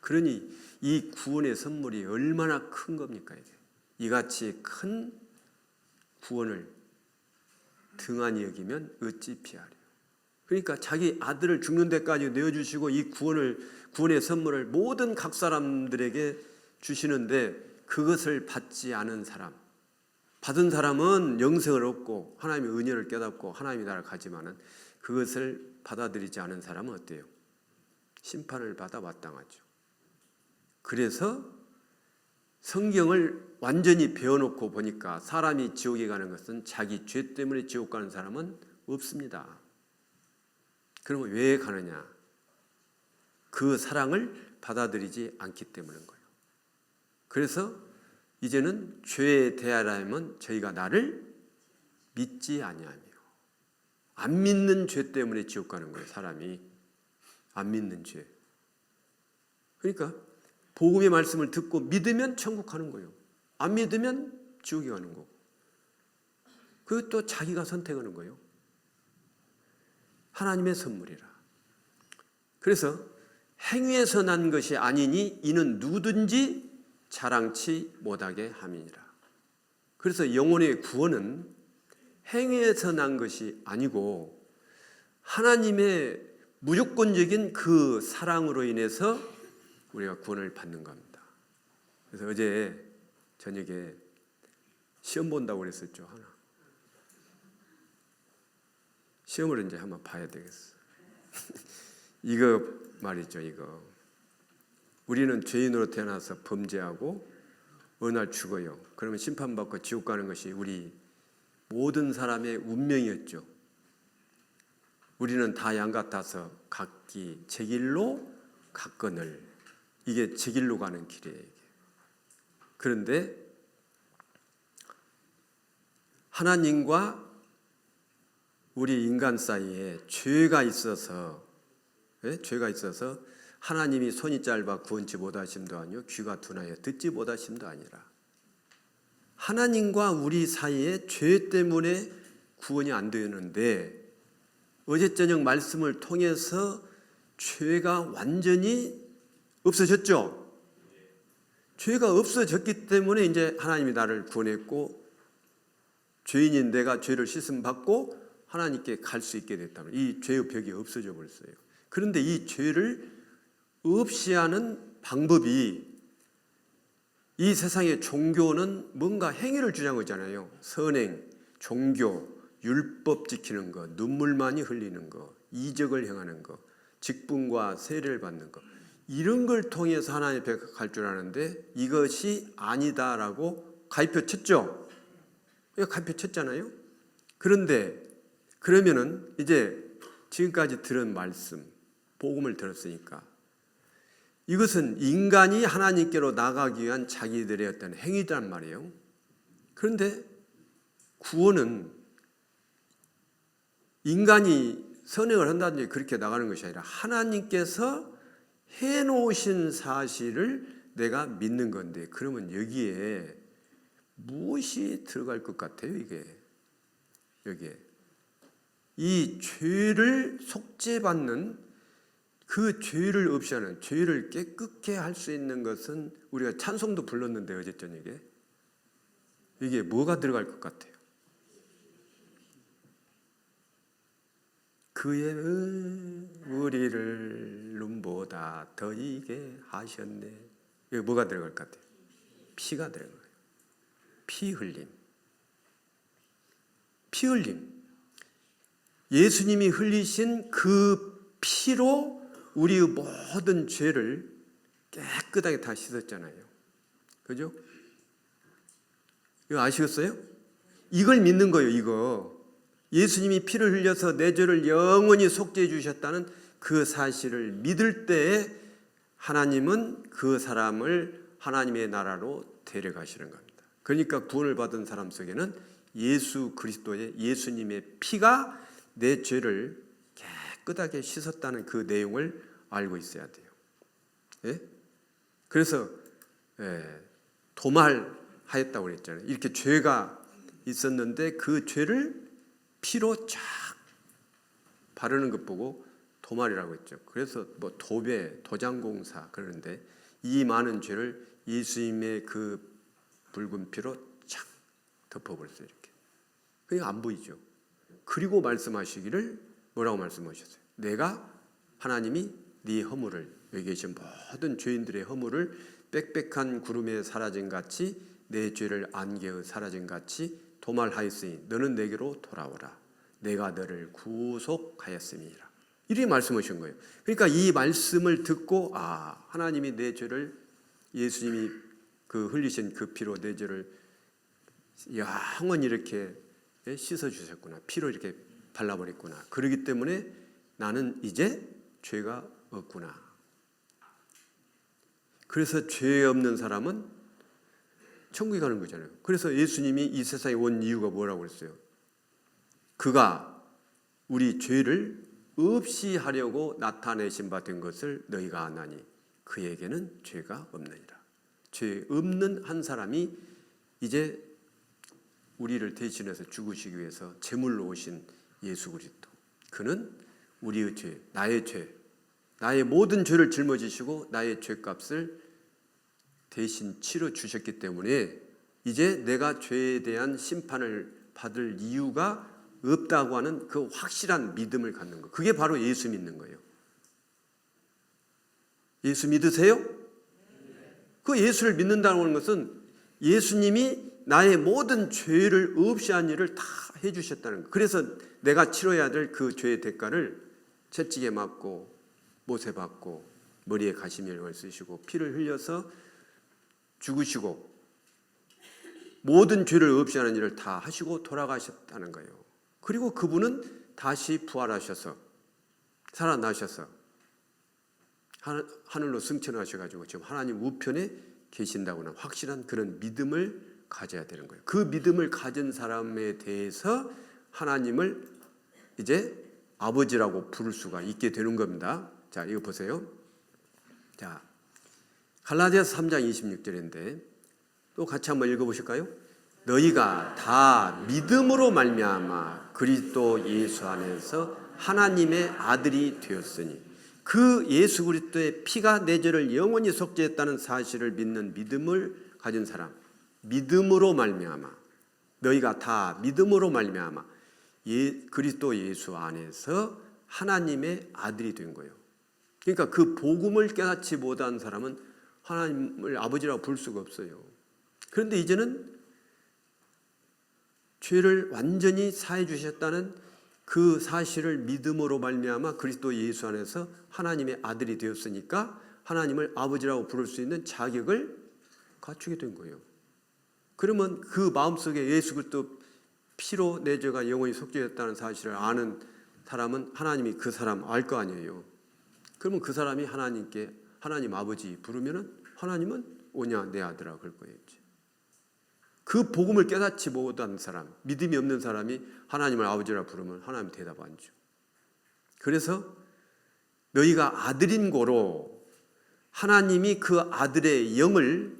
그러니 이 구원의 선물이 얼마나 큰 겁니까? 이같이 큰 구원을 등한히 여기면 어찌 피하리요. 그러니까 자기 아들을 죽는 데까지 내어주시고 이 구원의 선물을 모든 각 사람들에게 주시는데 그것을 받지 않은 사람, 받은 사람은 영생을 얻고 하나님의 은혜를 깨닫고 하나님의 나라를 가지만은 그것을 받아들이지 않은 사람은 어때요? 심판을 받아 마땅하죠. 그래서 성경을 완전히 배워놓고 보니까 사람이 지옥에 가는 것은 자기 죄 때문에 지옥 가는 사람은 없습니다. 그러면 왜 가느냐? 그 사랑을 받아들이지 않기 때문인 거예요. 그래서 이제는 죄에 대하여는 저희가 나를 믿지 아니하며, 안 믿는 죄 때문에 지옥 가는 거예요. 사람이 안 믿는 죄. 그러니까 복음의 말씀을 듣고 믿으면 천국 가는 거예요. 안 믿으면 지옥에 가는 거고. 그것도 자기가 선택하는 거예요. 하나님의 선물이라. 그래서 행위에서 난 것이 아니니 이는 누구든지 자랑치 못하게 함이니라. 그래서 영혼의 구원은 행위에서 난 것이 아니고 하나님의 무조건적인 그 사랑으로 인해서 우리가 구원을 받는 겁니다. 그래서 어제 저녁에 시험 본다고 그랬었죠. 하나. 시험을 이제 한번 봐야 되겠어. 이거 말이죠. 이거. 우리는 죄인으로 태어나서 범죄하고 어느 날 죽어요. 그러면 심판받고 지옥 가는 것이 우리 모든 사람의 운명이었죠. 우리는 다 양 같아서 각기 제 길로 갔거늘. 이게 제 길로 가는 길이에요. 그런데 하나님과 우리 인간 사이에 죄가 있어서 하나님이 손이 짧아 구원치 못하심도 아니요 귀가 둔하여 듣지 못하심도 아니라, 하나님과 우리 사이에 죄 때문에 구원이 안 되는데 어제 저녁 말씀을 통해서 죄가 완전히 없어졌죠. 죄가 없어졌기 때문에 이제 하나님이 나를 구원했고 죄인인 내가 죄를 씻음 받고 하나님께 갈 수 있게 됐다면 이 죄의 벽이 없어져 버렸어요. 그런데 이 죄를 없이 하는 방법이 이 세상의 종교는 뭔가 행위를 주장하잖아요. 선행, 종교, 율법 지키는 거, 눈물 많이 흘리는 거, 이적을 행하는 거, 직분과 세례를 받는 거, 이런 걸 통해서 하나님 앞에 갈 줄 아는데 이것이 아니다라고 가위표 쳤죠. 가위표 쳤잖아요. 그런데 그러면은 이제 지금까지 들은 말씀, 복음을 들었으니까 이것은 인간이 하나님께로 나가기 위한 자기들의 어떤 행위란 말이에요. 그런데 구원은 인간이 선행을 한다든지 그렇게 나가는 것이 아니라 하나님께서 해놓으신 사실을 내가 믿는 건데, 그러면 여기에 무엇이 들어갈 것 같아요? 여기에 이 죄를 속죄받는, 그 죄를 없이 하는, 죄를 깨끗게 할 수 있는 것은, 우리가 찬송도 불렀는데 어제 저녁에, 이게 뭐가 들어갈 것 같아요? 그의 우리를 눈보다 더 이게 하셨네. 이게 뭐가 들어갈 것 같아요? 피가 들어갈 거예요. 피 흘림. 피 흘림. 예수님이 흘리신 그 피로 우리의 모든 죄를 깨끗하게 다 씻었잖아요. 그죠? 이거 아시겠어요? 이걸 믿는 거예요, 이거. 예수님이 피를 흘려서 내 죄를 영원히 속죄해 주셨다는 그 사실을 믿을 때에 하나님은 그 사람을 하나님의 나라로 데려가시는 겁니다. 그러니까 구원을 받은 사람 속에는 예수 그리스도의, 예수님의 피가 내 죄를 깨끗하게 씻었다는 그 내용을 알고 있어야 돼요. 예? 그래서 도말하였다고 그랬잖아요. 이렇게 죄가 있었는데 그 죄를 피로 쫙 바르는 것 보고 도말이라고 했죠. 그래서 뭐 도배, 도장공사 그러는데 이 많은 죄를 예수님의 그 붉은 피로 쫙 덮어버렸어요. 이렇게. 그러니까 안 보이죠. 그리고 말씀하시기를 뭐라고 말씀하셨어요? 내가, 하나님이 네 허물을, 여기 계신 모든 죄인들의 허물을 빽빽한 구름에 사라진 같이 내 죄를 안개에 사라진 같이 도말하였으니 너는 내게로 돌아오라. 내가 너를 구속하였음이라. 이렇게 말씀하신 거예요. 그러니까 이 말씀을 듣고 하나님이 내 죄를, 예수님이 그 흘리신 그 피로 내 죄를 영원히 이렇게 씻어주셨구나. 피로 이렇게 발라버렸구나. 그렇기 때문에 나는 이제 죄가 없구나. 그래서 죄 없는 사람은 천국에 가는 거잖아요. 그래서 예수님이 이 세상에 온 이유가 뭐라고 그랬어요? 그가 우리 죄를 없이 하려고 나타내신 바 된 것을 너희가 아나니 그에게는 죄가 없느니라. 죄 없는 한 사람이 이제 우리를 대신해서 죽으시기 위해서 제물로 오신 예수 그리스도. 그는 우리의 죄, 나의 죄, 나의 모든 죄를 짊어지시고 나의 죄값을 대신 치러 주셨기 때문에 이제 내가 죄에 대한 심판을 받을 이유가 없다고 하는 그 확실한 믿음을 갖는 거. 그게 바로 예수 믿는 거예요. 예수 믿으세요? 그 예수를 믿는다는 하는 것은 예수님이 나의 모든 죄를 없이 한 일을 다 해주셨다는 거예요. 그래서 내가 치러야 될 그 죄의 대가를 채찍에 맞고 못에 박고 머리에 가시멜을 쓰시고 피를 흘려서 죽으시고 모든 죄를 없이 하는 일을 다 하시고 돌아가셨다는 거예요. 그리고 그분은 다시 부활하셔서 살아나셔서 하늘로 승천하셔가지고 지금 하나님 우편에 계신다고는 확실한 그런 믿음을 가져야 되는 거예요. 그 믿음을 가진 사람에 대해서 하나님을 이제 아버지라고 부를 수가 있게 되는 겁니다. 자, 이거 보세요. 자, 갈라디아서 3장 26절인데 또 같이 한번 읽어보실까요? 너희가 다 믿음으로 말미암아 그리스도 예수 안에서 하나님의 아들이 되었으니 그 예수 그리스도의 피가 내 죄를 영원히 속죄했다는 사실을 믿는 믿음을 가진 사람, 믿음으로 말미암아, 너희가 다 믿음으로 말미암아 그리스도 예수 안에서 하나님의 아들이 된 거예요. 그러니까 그 복음을 깨닫지 못한 사람은 하나님을 아버지라고 부를 수가 없어요. 그런데 이제는 죄를 완전히 사해 주셨다는 그 사실을 믿음으로 말미암아 그리스도 예수 안에서 하나님의 아들이 되었으니까 하나님을 아버지라고 부를 수 있는 자격을 갖추게 된 거예요. 그러면 그 마음속에 예수 그리스도 피로 내 죄가 영원히 속죄했다는 사실을 아는 사람은 하나님이 그 사람 알 거 아니에요. 그러면 그 사람이 하나님께 하나님 아버지 부르면은 하나님은 오냐 내 아들아 그럴 거예요. 그 복음을 깨닫지 못한 사람, 믿음이 없는 사람이 하나님을 아버지라 부르면 하나님 대답 안 줘. 그래서 너희가 아들인 고로 하나님이 그 아들의 영을,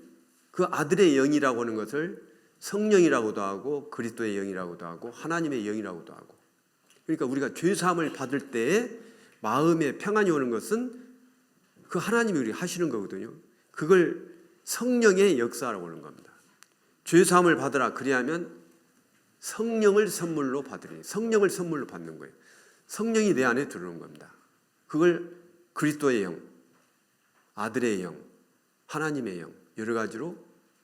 그 아들의 영이라고 하는 것을 성령이라고도 하고 그리스도의 영이라고도 하고 하나님의 영이라고도 하고, 그러니까 우리가 죄 사함을 받을 때에 마음에 평안이 오는 것은 그 하나님이 우리 하시는 거거든요. 그걸 성령의 역사라고 하는 겁니다. 죄 사함을 받으라 그리하면 성령을 선물로 받으리. 성령을 선물로 받는 거예요. 성령이 내 안에 들어오는 겁니다. 그걸 그리스도의 영, 아들의 영, 하나님의 영 여러 가지로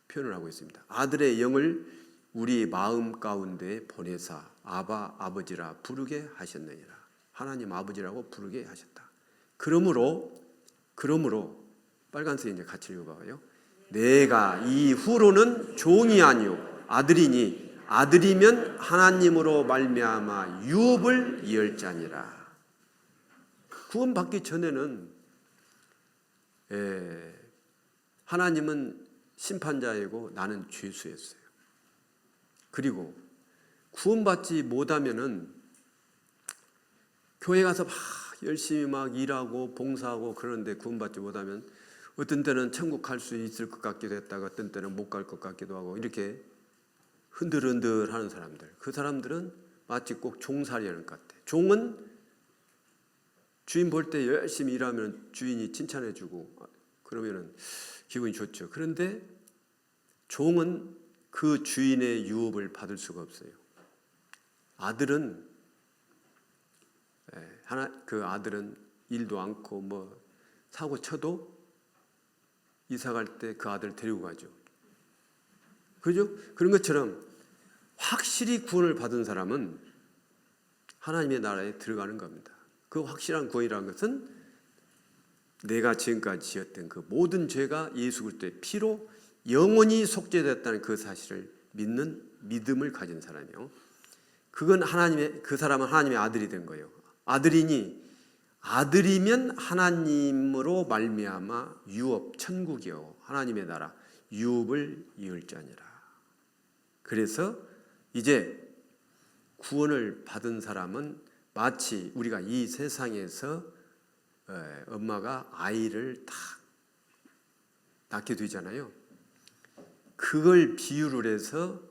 표현을 하고 있습니다. 아들의 영을 우리 마음 가운데 보내사 아바 아버지라 부르게 하셨느니라. 하나님 아버지라고 부르게 하셨다. 그러므로 빨간색 이제 같이 읽어봐요. 내가 이후로는 종이 아니요 아들이니 아들이면 하나님으로 말미암아 유업을 이을 자니라. 구원받기 전에는 하나님은 심판자이고 나는 죄수였어요. 그리고 구원받지 못하면은 교회 가서 막 열심히 막 일하고 봉사하고 그러는데 구원받지 못하면 어떤 때는 천국 갈 수 있을 것 같기도 했다가 어떤 때는 못 갈 것 같기도 하고 이렇게 흔들흔들하는 사람들, 그 사람들은 마치 꼭 종살이 하는 것 같아. 종은 주인 볼 때 열심히 일하면 주인이 칭찬해주고 그러면은 기분이 좋죠. 그런데 종은 그 주인의 유업을 받을 수가 없어요. 아들은 그 아들은 일도 않고 뭐 사고 쳐도 이사 갈 때 그 아들 데리고 가죠. 그죠? 그런 것처럼 확실히 구원을 받은 사람은 하나님의 나라에 들어가는 겁니다. 그 확실한 구원이라는 것은 내가 지금까지 지었던 그 모든 죄가 예수 그리스도의 피로 영원히 속죄됐다는 그 사실을 믿는 믿음을 가진 사람이요. 그건 그 사람은 하나님의 아들이 된 거예요. 아들이니 아들이면 하나님으로 말미암아 유업 천국이요 하나님의 나라 유업을 이을 자니라. 그래서 이제 구원을 받은 사람은 마치 우리가 이 세상에서 엄마가 아이를 다 낳게 되잖아요. 그걸 비유를 해서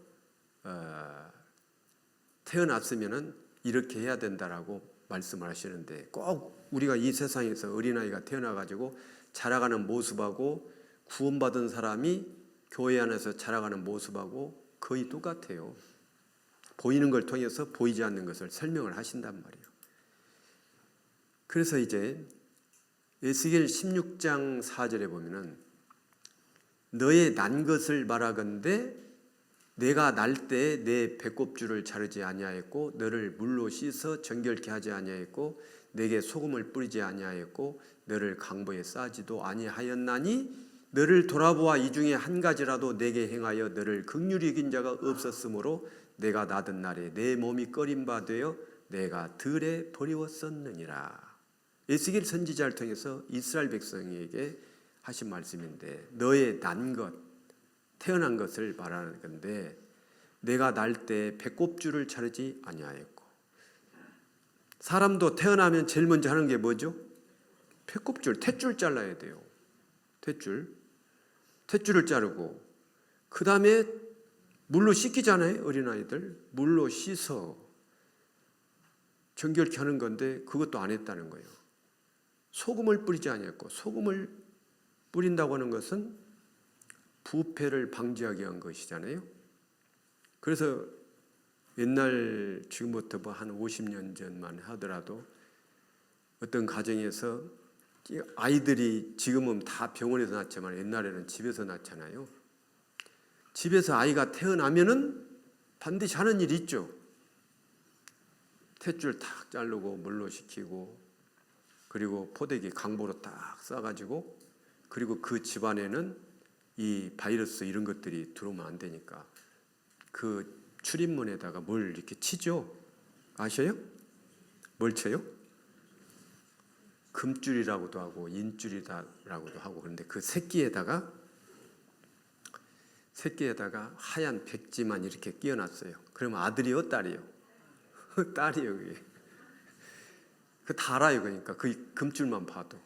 태어났으면은 이렇게 해야 된다라고 말씀을 하시는데, 꼭 우리가 이 세상에서 어린아이가 태어나가지고 자라가는 모습하고 구원받은 사람이 교회 안에서 자라가는 모습하고 거의 똑같아요. 보이는 걸 통해서 보이지 않는 것을 설명을 하신단 말이에요. 그래서 이제 에스겔 16장 4절에 보면은 너의 난 것을 말하건대 내가 날 때에 내 배꼽줄을 자르지 아니하였고 너를 물로 씻어 정결케 하지 아니하였고 내게 소금을 뿌리지 아니하였고 너를 강보에 싸지도 아니하였나니 너를 돌아보아 이 중에 한 가지라도 내게 행하여 너를 긍휼히 여긴 자가 없었으므로 내가 낳은 날에 내 몸이 꺼린 바 되어 내가 들에 버리웠었느니라. 에스겔 선지자를 통해서 이스라엘 백성에게 하신 말씀인데, 너의 난 것, 태어난 것을 말하는 건데 내가 날 때 배꼽줄을 자르지 아니하였고, 사람도 태어나면 제일 먼저 하는 게 뭐죠? 배꼽줄, 탯줄 잘라야 돼요. 탯줄을 자르고 그 다음에 물로 씻기잖아요. 어린아이들 물로 씻어 정결케 하는 건데 그것도 안 했다는 거예요. 소금을 뿌리지 아니했고, 소금을 뿌린다고 하는 것은 부패를 방지하기 위한 것이잖아요. 그래서 옛날 지금부터 한 50년 전만 하더라도 어떤 가정에서 아이들이 지금은 다 병원에서 낳지만 옛날에는 집에서 낳잖아요. 집에서 아이가 태어나면은 반드시 하는 일이 있죠. 탯줄 탁 자르고 물로 식히고, 그리고 포대기 강보로 딱 싸가지고, 그리고 그 집안에는 이 바이러스 이런 것들이 들어오면 안 되니까 그 출입문에다가 뭘 이렇게 치죠. 아셔요? 뭘 쳐요? 금줄이라고도 하고 인줄이라고도 하고. 그런데 그 새끼에다가 하얀 백지만 이렇게 끼워놨어요. 그러면 아들이요, 딸이요? 딸이요. 그게 그 다 알아요. 그러니까 그 금줄만 봐도.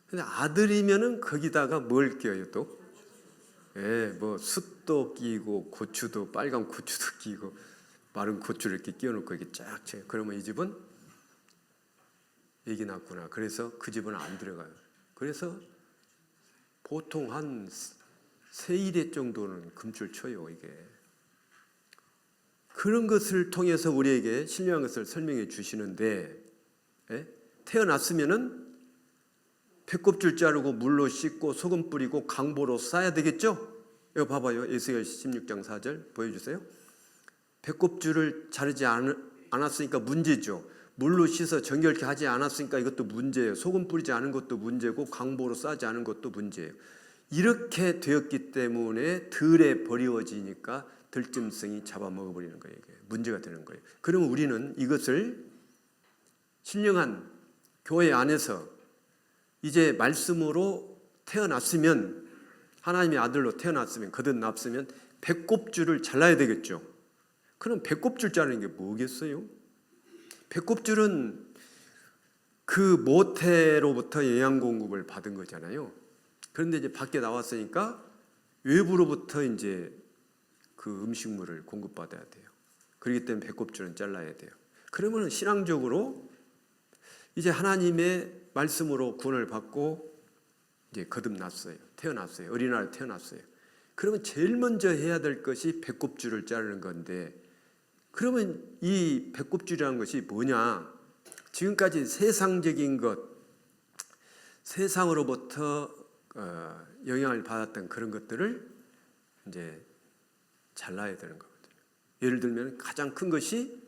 근데 아들이면은 거기다가 뭘 끼워요 또? 뭐 숯도 끼고 고추도, 빨간 고추도 끼고 마른 고추를 이렇게 끼워놓고 이렇게 쫙 쳐요. 그러면 이 집은 애기 낳구나. 그래서 그 집은 안 들어가요. 그래서 보통 한 3일에 정도는 금줄 쳐요. 이게 그런 것을 통해서 우리에게 신령한 것을 설명해 주시는데, 태어났으면은 배꼽줄 자르고 물로 씻고 소금 뿌리고 강보로 싸야 되겠죠? 이거 봐봐요. 에스겔 16장 4절 보여주세요. 배꼽줄을 자르지 않았으니까 문제죠. 물로 씻어 정결케 하지 않았으니까 이것도 문제예요. 소금 뿌리지 않은 것도 문제고 강보로 싸지 않은 것도 문제예요. 이렇게 되었기 때문에 들에 버리워지니까 들짐승이 잡아먹어버리는 거예요. 이게 문제가 되는 거예요. 그러면 우리는 이것을 신령한 교회 안에서 이제 말씀으로 태어났으면, 하나님의 아들로 태어났으면, 거듭났으면 배꼽줄을 잘라야 되겠죠. 그럼 배꼽줄 자르는 게 뭐겠어요? 배꼽줄은 그 모태로부터 영양 공급을 받은 거잖아요. 그런데 이제 밖에 나왔으니까 외부로부터 이제 그 음식물을 공급받아야 돼요. 그렇기 때문에 배꼽줄은 잘라야 돼요. 그러면 신앙적으로 이제 하나님의 말씀으로 구원을 받고 이제 거듭났어요. 태어났어요. 어린아이로 태어났어요. 그러면 제일 먼저 해야 될 것이 배꼽줄을 자르는 건데, 그러면 이 배꼽줄이라는 것이 뭐냐? 지금까지 세상적인 것, 세상으로부터 영향을 받았던 그런 것들을 이제 잘라야 되는 거거든요. 예를 들면 가장 큰 것이,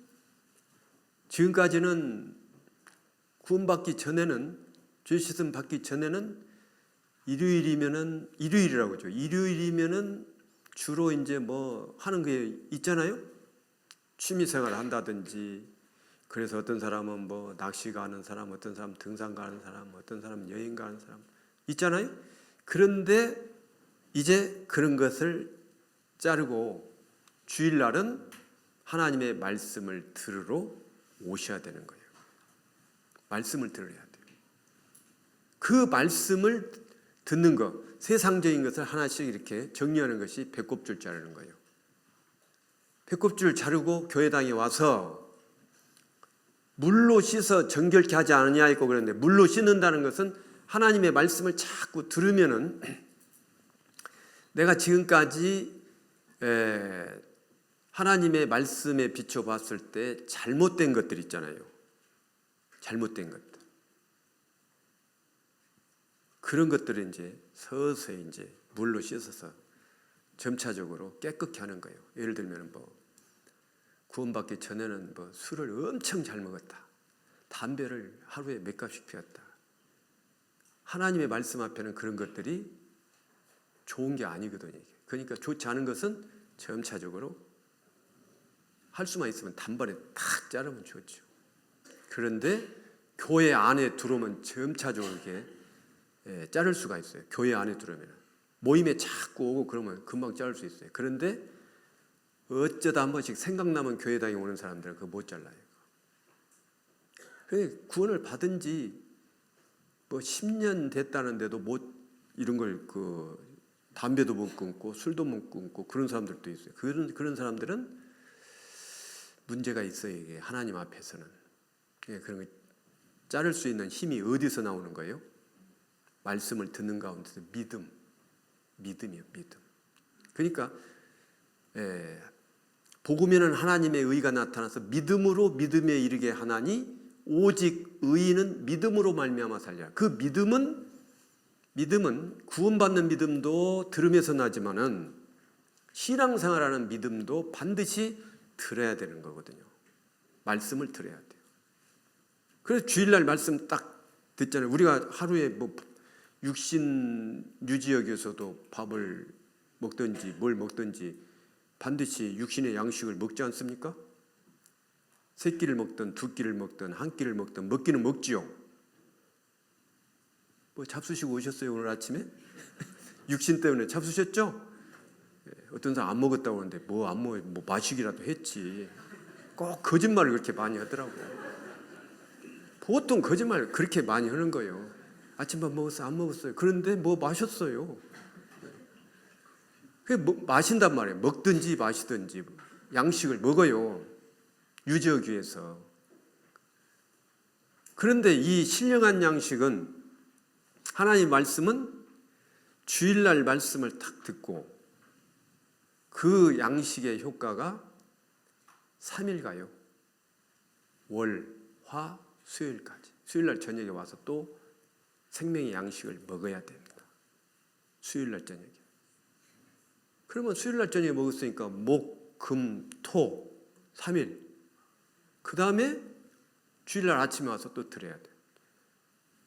지금까지는 구원받기 전에는, 죄 씻음 받기 전에는 일요일이라고 하죠. 일요일이면은 주로 이제 뭐 하는 게 있잖아요. 취미생활을 한다든지, 그래서 어떤 사람은 뭐 낚시 가는 사람, 어떤 사람 등산 가는 사람, 어떤 사람 여행 가는 사람 있잖아요. 그런데 이제 그런 것을 자르고 주일날은 하나님의 말씀을 들으러 오셔야 되는 거예요. 말씀을 들어야 돼요. 그 말씀을 듣는 것, 세상적인 것을 하나씩 이렇게 정리하는 것이 배꼽줄 자르는 거예요. 배꼽줄 자르고 교회당에 와서 물로 씻어 정결케 하지 않느냐 했고, 그런데 물로 씻는다는 것은 하나님의 말씀을 자꾸 들으면은, 내가 지금까지 하나님의 말씀에 비춰봤을 때 잘못된 것들 있잖아요. 잘못된 것들. 그런 것들을 이제 서서히 이제 물로 씻어서 점차적으로 깨끗게 하는 거예요. 예를 들면 뭐 구원받기 전에는 뭐 술을 엄청 잘 먹었다. 담배를 하루에 몇 갑씩 피웠다. 하나님의 말씀 앞에는 그런 것들이 좋은 게 아니거든요. 그러니까 좋지 않은 것은 점차적으로 할 수만 있으면 단번에 탁 자르면 좋죠. 그런데 교회 안에 들어오면 점차적으로 이렇게 자를 수가 있어요. 교회 안에 들어오면 모임에 자꾸 오고 그러면 금방 자를 수 있어요. 그런데 어쩌다 한 번씩 생각나면 교회당에 오는 사람들은 그거 못 잘라요. 구원을 받은 지 뭐 10년 됐다는데도 못, 이런 걸 담배도 못 끊고 술도 못 끊고 그런 사람들도 있어요. 그런 사람들은 문제가 있어요. 이게 하나님 앞에서는. 그런 거 자를 수 있는 힘이 어디서 나오는 거예요? 말씀을 듣는 가운데서 믿음이요, 믿음. 그러니까 복음에는 하나님의 의가 나타나서 믿음으로 믿음에 이르게 하나니 오직 의인은 믿음으로 말미암아 살리라. 그 믿음은 구원받는 믿음도 들음에서 나지만은 신앙생활하는 믿음도 반드시 들어야 되는 거거든요. 말씀을 들어야 돼요. 그래서 주일날 말씀 딱 듣잖아요. 우리가 하루에 뭐 육신 유지역에서도 밥을 먹든지 뭘 먹든지 반드시 육신의 양식을 먹지 않습니까? 세 끼를 먹든 두 끼를 먹든 한 끼를 먹든 먹기는 먹지요. 뭐 잡수시고 오셨어요 오늘 아침에? 육신 때문에 잡수셨죠? 어떤 사람 안 먹었다고 하는데 뭐 안 먹어 뭐 마시기라도 했지. 꼭 거짓말을 그렇게 많이 하더라고. 보통 거짓말 그렇게 많이 하는 거예요. 아침밥 먹었어요? 안 먹었어요? 그런데 뭐 마셨어요. 뭐 마신단 말이에요. 먹든지 마시든지 양식을 먹어요. 유지하기 위해서. 그런데 이 신령한 양식은 하나님 말씀은 주일날 말씀을 딱 듣고 그 양식의 효과가 3일 가요. 월, 화, 수요일까지. 수요일날 저녁에 와서 또 생명의 양식을 먹어야 됩니다. 수요일날 저녁에. 그러면 수요일날 저녁에 먹었으니까 목, 금, 토 3일. 그 다음에 주일날 아침에 와서 또 드려야 돼요.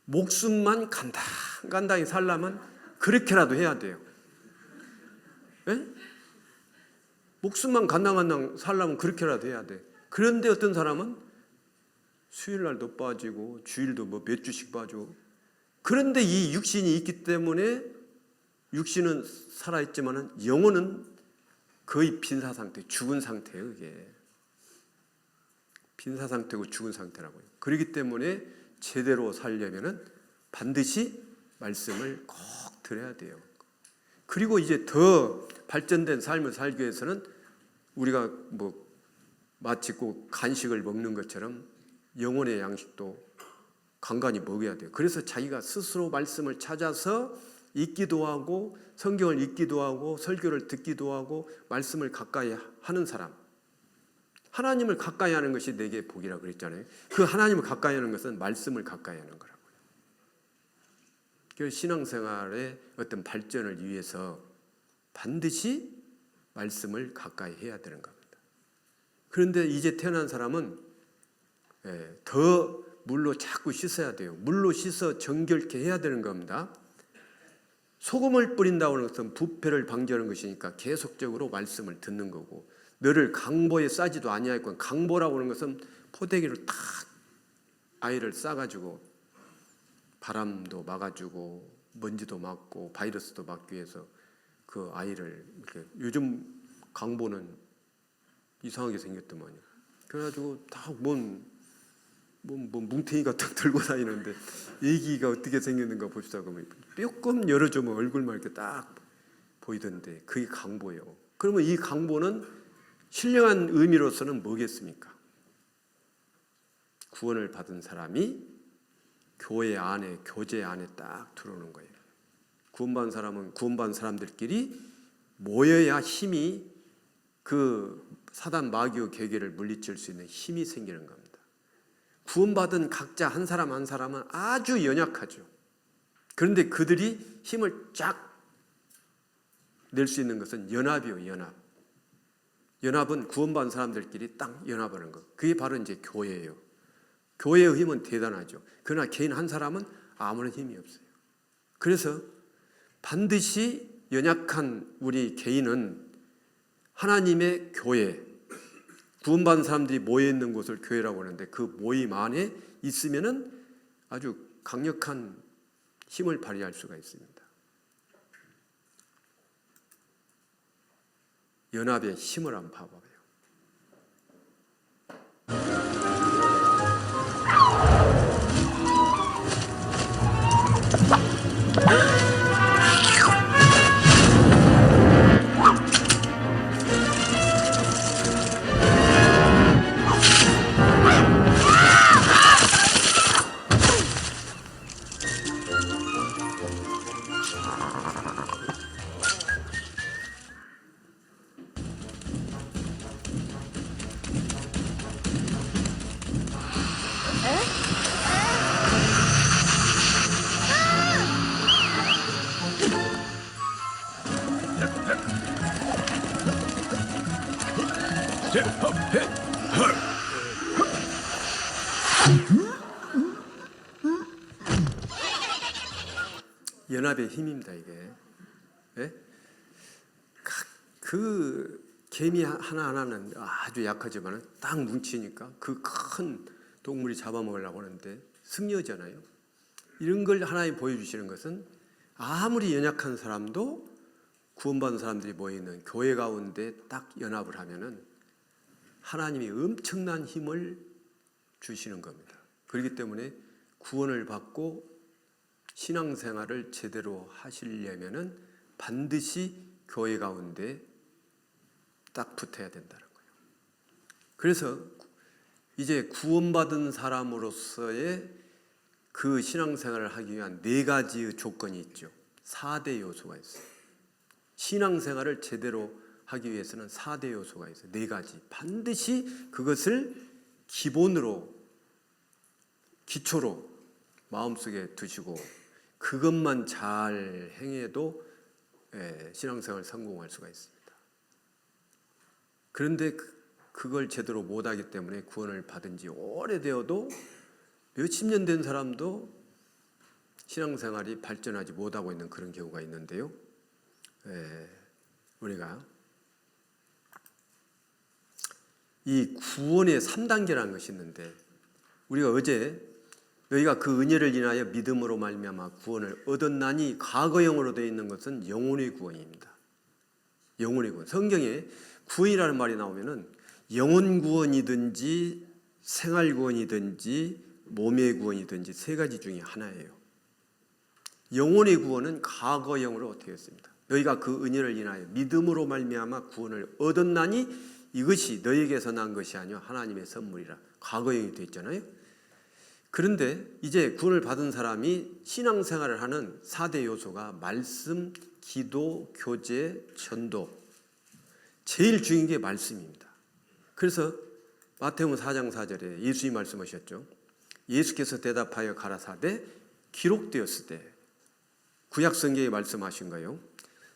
목숨만 간당간당히 살려면 그렇게라도 해야 돼요. 네? 목숨만 간당간당 살려면 그렇게라도 해야 돼. 그런데 어떤 사람은 수요일날도 빠지고 주일도 뭐 몇 주씩 빠지고. 그런데 이 육신이 있기 때문에 육신은 살아있지만 영혼은 거의 빈사 상태, 죽은 상태예요. 이게 빈사 상태고 죽은 상태라고요. 그렇기 때문에 제대로 살려면은 반드시 말씀을 꼭 들어야 돼요. 그리고 이제 더 발전된 삶을 살기 위해서는 우리가 뭐 마치 꼭 간식을 먹는 것처럼 영혼의 양식도 간간히 먹어야 돼요. 그래서 자기가 스스로 말씀을 찾아서 읽기도 하고 성경을 읽기도 하고 설교를 듣기도 하고 말씀을 가까이 하는 사람. 하나님을 가까이 하는 것이 내게 복이라고 그랬잖아요. 그 하나님을 가까이 하는 것은 말씀을 가까이 하는 거라고요. 그래서 신앙생활의 어떤 발전을 위해서 반드시 말씀을 가까이 해야 되는 겁니다. 그런데 이제 태어난 사람은 더 물로 자꾸 씻어야 돼요. 물로 씻어 정결케 해야 되는 겁니다. 소금을 뿌린다고 하는 것은 부패를 방지하는 것이니까 계속적으로 말씀을 듣는 거고, 너를 강보에 싸지도 아니하였고, 강보라고 하는 것은 포대기를 탁 아이를 싸가지고 바람도 막아주고 먼지도 막고 바이러스도 막기 위해서 그 아이를 이렇게, 요즘 강보는 이상하게 생겼더만요. 그래가지고 다 뭔 뭉탱이 같은 들고 다니는데 애기가 어떻게 생겼는가 봅시다. 그러면 조금 열어주면 얼굴만 이렇게 딱 보이던데 그게 강보예요. 그러면 이 강보는 신령한 의미로서는 뭐겠습니까? 구원을 받은 사람이 교회 안에, 교제 안에 딱 들어오는 거예요. 구원받은 사람은 구원받은 사람들끼리 모여야 힘이, 그 사단 마귀의 계계를 물리칠 수 있는 힘이 생기는 겁니다. 구원받은 각자 한 사람 한 사람은 아주 연약하죠. 그런데 그들이 힘을 쫙 낼 수 있는 것은 연합이요, 연합. 연합은 구원받은 사람들끼리 딱 연합하는 것. 그게 바로 이제 교회예요. 교회의 힘은 대단하죠. 그러나 개인 한 사람은 아무런 힘이 없어요. 그래서 반드시 연약한 우리 개인은 하나님의 교회, 구원받은 사람들이 모여있는 곳을 교회라고 하는데 그 모임 안에 있으면은 아주 강력한 힘을 발휘할 수가 있습니다. 연합의 힘을 한번 봐봐요. 연합의 힘입니다, 이게. 예? 그 개미 하나하나는 아주 약하지만 딱 뭉치니까 그 큰 동물이 잡아먹으려고 하는데 승리하잖아요. 이런 걸 하나님 보여주시는 것은 아무리 연약한 사람도 구원받은 사람들이 모여있는 교회 가운데 딱 연합을 하면은 하나님이 엄청난 힘을 주시는 겁니다. 그렇기 때문에 구원을 받고 신앙생활을 제대로 하시려면은 반드시 교회 가운데 딱 붙어야 된다는 거예요. 그래서 이제 구원받은 사람으로서의 그 신앙생활을 하기 위한 4가지의 조건이 있죠. 4대 요소가 있어요. 신앙생활을 제대로 하기 위해서는 4대 요소가 있어요. 4가지. 반드시 그것을 기본으로, 기초로 마음속에 두시고 그것만 잘 행해도 신앙생활 성공할 수가 있습니다. 그런데 그걸 제대로 못하기 때문에 구원을 받은 지 오래되어도 몇십 년 된 사람도 신앙생활이 발전하지 못하고 있는 그런 경우가 있는데요. 우리가 이 구원의 3단계라는 것이 있는데 우리가 어제 너희가 그 은혜를 인하여 믿음으로 말미암아 구원을 얻었나니 과거형으로 되어 있는 것은 영혼의 구원입니다. 영혼의 구원. 성경에 구원이라는 말이 나오면은 영혼 구원이든지 생활 구원이든지 몸의 구원이든지 3가지 중에 하나예요. 영혼의 구원은 과거형으로 어떻게 했습니다. 너희가 그 은혜를 인하여 믿음으로 말미암아 구원을 얻었나니 이것이 너희에게서 난 것이 아니요 하나님의 선물이라. 과거형이 되어 있잖아요. 그런데 이제 구원을 받은 사람이 신앙생활을 하는 4대 요소가 말씀, 기도, 교제, 전도. 제일 중요한 게 말씀입니다. 그래서 마태복음 4장 4절에 예수님이 말씀하셨죠. 예수께서 대답하여 가라사대 기록되었을 때 구약 성경에 말씀하신 거예요.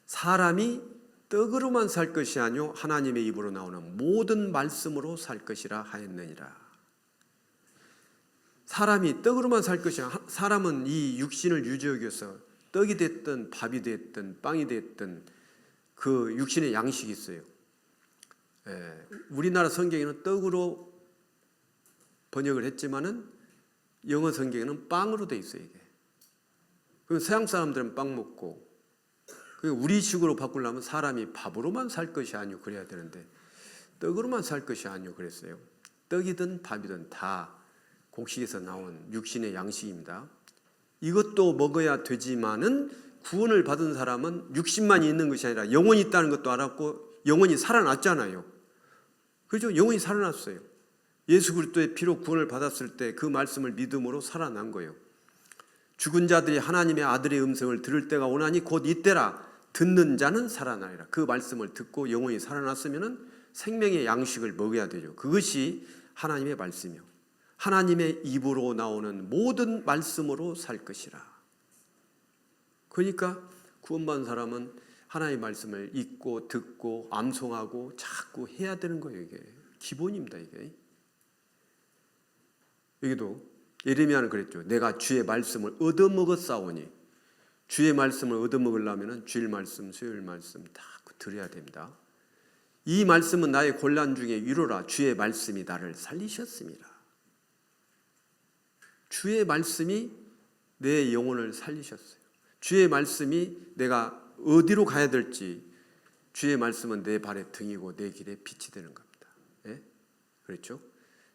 사람이 떡으로만 살 것이 아니요 하나님의 입으로 나오는 모든 말씀으로 살 것이라 하였느니라. 사람이 떡으로만 살 것이 아니라 사람은 이 육신을 유지하기 위해서 떡이 됐든 밥이 됐든 빵이 됐든 그 육신의 양식이 있어요. 우리나라 성경에는 떡으로 번역을 했지만은 영어 성경에는 빵으로 돼 있어요, 이게. 그럼 서양 사람들은 빵 먹고 우리식으로 바꾸려면 사람이 밥으로만 살 것이 아니요 그래야 되는데 떡으로만 살 것이 아니요 그랬어요. 떡이든 밥이든 다 곡식에서 나온 육신의 양식입니다. 이것도 먹어야 되지만은 구원을 받은 사람은 육신만 있는 것이 아니라 영혼이 있다는 것도 알았고 영혼이 살아났잖아요. 그렇죠? 영혼이 살아났어요. 예수 그리스도의 피로 구원을 받았을 때 그 말씀을 믿음으로 살아난 거예요. 죽은 자들이 하나님의 아들의 음성을 들을 때가 오나니 곧 이때라. 듣는 자는 살아나리라. 그 말씀을 듣고 영혼이 살아났으면 생명의 양식을 먹어야 되죠. 그것이 하나님의 말씀이요. 하나님의 입으로 나오는 모든 말씀으로 살 것이라. 그러니까 구원받은 사람은 하나님의 말씀을 읽고 듣고 암송하고 자꾸 해야 되는 거예요. 이게 기본입니다. 이게. 여기도 예레미야는 그랬죠. 내가 주의 말씀을 얻어먹었사오니. 주의 말씀을 얻어먹으려면 주일 말씀, 수요일 말씀 다 들어야 됩니다. 이 말씀은 나의 곤란 중에 위로라. 주의 말씀이 나를 살리셨습니다. 주의 말씀이 내 영혼을 살리셨어요. 주의 말씀이 내가 어디로 가야 될지, 주의 말씀은 내 발의 등이고 내 길에 빛이 되는 겁니다. 예? 그렇죠?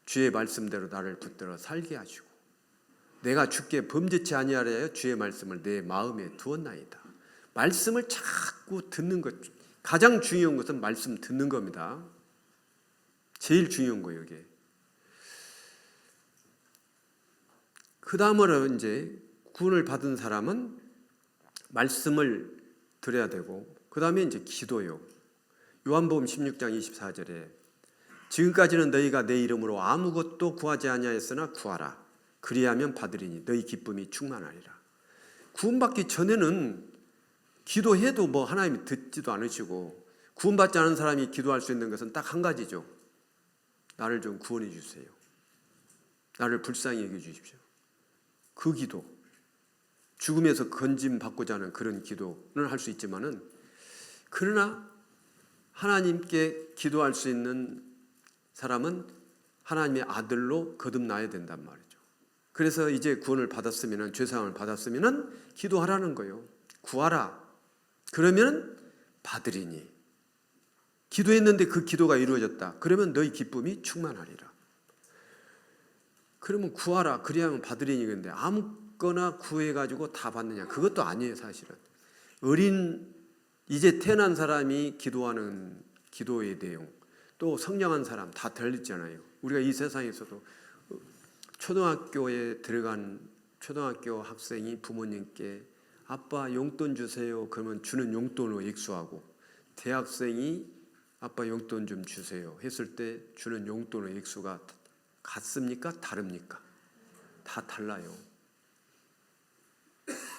주의 말씀대로 나를 붙들어 살게 하시고 내가 주께 범죄치 아니하려 하여 주의 말씀을 내 마음에 두었나이다. 말씀을 자꾸 듣는 것, 가장 중요한 것은 말씀 듣는 겁니다. 제일 중요한 거예요, 이게. 그 다음으로 이제 구원을 받은 사람은 말씀을 들어야 되고, 그 다음에 이제 기도요. 요한복음 16장 24절에 지금까지는 너희가 내 이름으로 아무것도 구하지 아니하였으나 구하라. 그리하면 받으리니 너희 기쁨이 충만하리라. 구원받기 전에는 기도해도 하나님이 듣지도 않으시고, 구원받지 않은 사람이 기도할 수 있는 것은 딱 한 가지죠. 나를 좀 구원해 주세요. 나를 불쌍히 여겨 주십시오. 그 기도, 죽음에서 건짐 받고자 하는 그런 기도는 할 수 있지만은, 그러나 하나님께 기도할 수 있는 사람은 하나님의 아들로 거듭나야 된단 말이죠. 그래서 이제 구원을 받았으면, 죄사함을 받았으면 기도하라는 거예요. 구하라. 그러면 받으리니. 기도했는데 그 기도가 이루어졌다. 그러면 너희 기쁨이 충만하리라. 그러면 구하라. 그리하면 받으리니. 근데 아무거나 구해가지고 다 받느냐? 그것도 아니에요, 사실은. 이제 태어난 사람이 기도하는 기도의 내용, 또 성령한 사람 다 달렸잖아요. 우리가 이 세상에서도 초등학교에 들어간 초등학교 학생이 부모님께 아빠 용돈 주세요. 그러면 주는 용돈으로 액수하고, 대학생이 아빠 용돈 좀 주세요 했을 때 주는 용돈의 액수가 같습니까? 다릅니까? 다 달라요.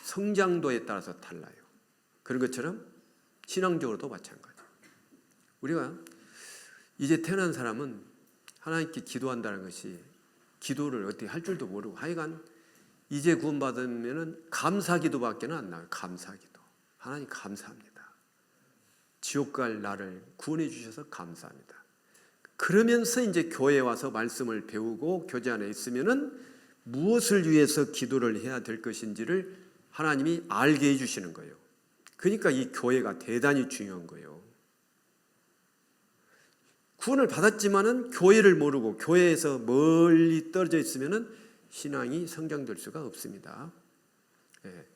성장도에 따라서 달라요. 그런 것처럼 신앙적으로도 마찬가지예요. 우리가 이제 태어난 사람은 하나님께 기도한다는 것이, 기도를 어떻게 할 줄도 모르고, 하여간 이제 구원받으면 감사기도밖에 안 나와요. 감사기도. 하나님 감사합니다. 지옥 갈 나를 구원해 주셔서 감사합니다. 그러면서 이제 교회에 와서 말씀을 배우고 교제 안에 있으면은 무엇을 위해서 기도를 해야 될 것인지를 하나님이 알게 해주시는 거예요. 그러니까 이 교회가 대단히 중요한 거예요. 구원을 받았지만은 교회를 모르고 교회에서 멀리 떨어져 있으면은 신앙이 성장될 수가 없습니다. 예.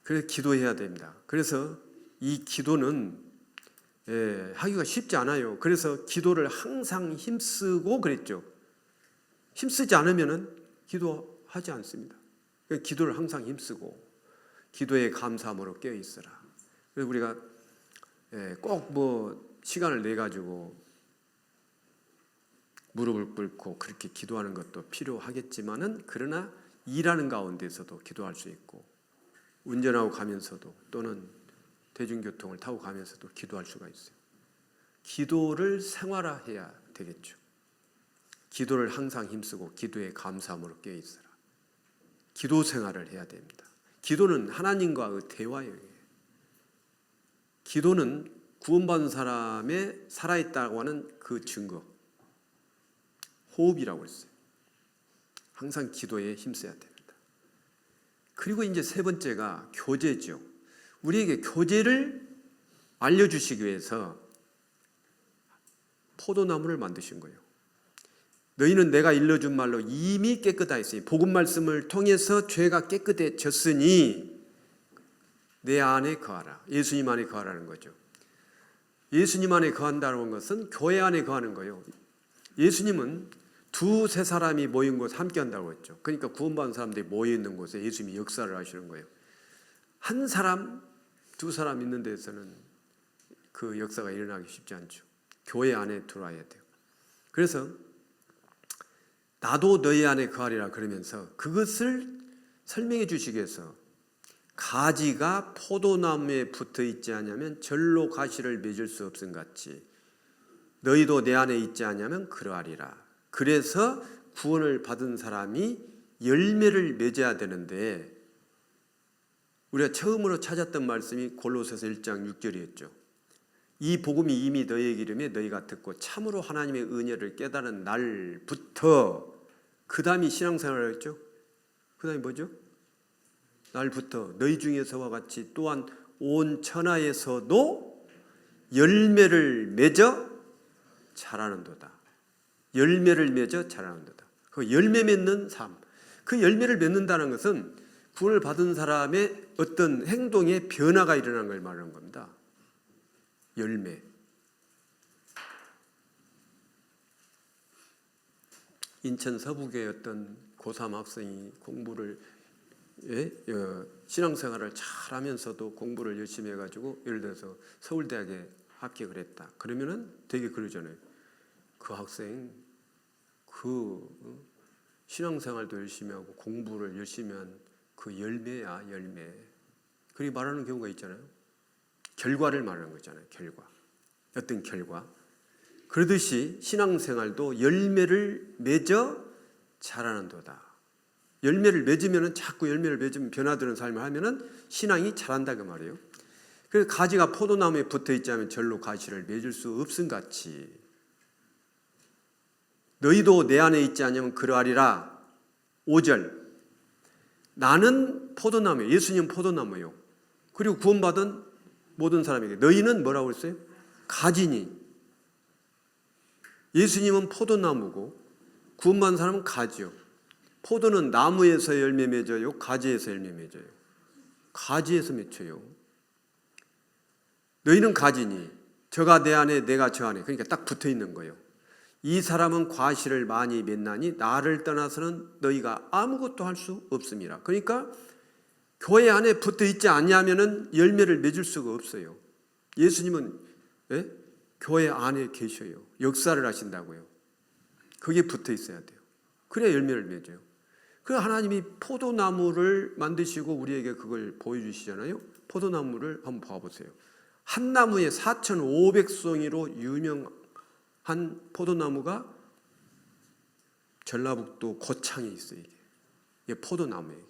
그래서 기도해야 됩니다. 그래서 이 기도는 하기가 쉽지 않아요. 그래서 기도를 항상 힘쓰고 그랬죠. 힘쓰지 않으면은 기도하지 않습니다. 그러니까 기도를 항상 힘쓰고 기도에 감사함으로 깨어 있어라. 그래서 우리가 꼭 시간을 내 가지고 무릎을 꿇고 그렇게 기도하는 것도 필요하겠지만은, 그러나 일하는 가운데서도 기도할 수 있고, 운전하고 가면서도 또는 대중교통을 타고 가면서도 기도할 수가 있어요. 기도를 생활화해야 되겠죠. 기도를 항상 힘쓰고 기도에 감사함으로 깨어 있어라. 기도 생활을 해야 됩니다. 기도는 하나님과의 대화예요. 기도는 구원받은 사람의 살아있다고 하는 그 증거, 호흡이라고 했어요. 항상 기도에 힘써야 됩니다. 그리고 이제 세 번째가 교제죠. 우리에게 교제를 알려주시기 위해서 포도나무를 만드신 거예요. 너희는 내가 일러준 말로 이미 깨끗하였으니, 복음 말씀을 통해서 죄가 깨끗해졌으니 내 안에 거하라. 예수님 안에 거하라는 거죠. 예수님 안에 거한다는 것은 교회 안에 거하는 거예요. 예수님은 두세 사람이 모인 곳 함께 한다고 했죠. 그러니까 구원받은 사람들이 모여 있는 곳에 예수님이 역사를 하시는 거예요. 한 사람, 두 사람 있는 데서는 그 역사가 일어나기 쉽지 않죠. 교회 안에 들어와야 돼요. 그래서 나도 너희 안에 거하리라 그러면서 그것을 설명해 주시기 위해서, 가지가 포도나무에 붙어 있지 않으면 절로 가시를 맺을 수 없음 같이 너희도 내 안에 있지 않으면 그러하리라. 그래서 구원을 받은 사람이 열매를 맺어야 되는데, 우리가 처음으로 찾았던 말씀이 골로새서 1장 6절이었죠. 이 복음이 이미 너희에게 이르매 너희가 듣고 참으로 하나님의 은혜를 깨달은 날부터, 그 다음이 신앙생활을 했죠. 그 다음이 뭐죠? 날부터 너희 중에서와 같이 또한 온 천하에서도 열매를 맺어 자라는도다. 열매를 맺어 자라는도다. 그 열매 맺는 삶, 그 열매를 맺는다는 것은 구원을 받은 사람의 어떤 행동에 변화가 일어나는 걸 말하는 겁니다. 열매. 인천 서북의 어떤 고3 학생이 공부를 신앙생활을 잘하면서도 공부를 열심히 해가지고 예를 들어서 서울대학에 합격을 했다. 그러면은 되게 그러잖아요. 그 학생 신앙생활도 열심히 하고 공부를 열심히 한 그 열매야, 열매. 그렇게 말하는 경우가 있잖아요. 결과를 말하는 거잖아요. 결과. 어떤 결과. 그러듯이 신앙생활도 열매를 맺어 자라는도다. 열매를 맺으면 자꾸 열매를 맺으면 변화되는 삶을 하면은 신앙이 자란다 그 말이에요. 그래서 가지가 포도나무에 붙어 있지 않으면 절로 가시를 맺을 수 없음 같이 너희도 내 안에 있지 않으면 그러하리라. 5절 나는 포도나무예요. 예수님은 포도나무예요. 그리고 구원받은 모든 사람에게 너희는 뭐라고 했어요? 가지니. 예수님은 포도나무고 구원받은 사람은 가지요. 포도는 나무에서 열매 맺어요? 가지에서 열매 맺어요? 가지에서 맺혀요. 너희는 가지니 저가 내 안에 내가 저 안에. 그러니까 딱 붙어 있는 거예요. 이 사람은 과실을 많이 맺나니 나를 떠나서는 너희가 아무것도 할 수 없음이라. 그러니까 교회 안에 붙어 있지 않냐면은 열매를 맺을 수가 없어요. 예수님은 교회 안에 계셔요. 역사를 하신다고요. 거기에 붙어 있어야 돼요. 그래야 열매를 맺어요. 그래서 하나님이 포도나무를 만드시고 우리에게 그걸 보여주시잖아요. 포도나무를 한번 봐보세요. 한 나무에 4,500송이로 유명한 포도나무가 전라북도 고창에 있어요. 이게 포도나무예요.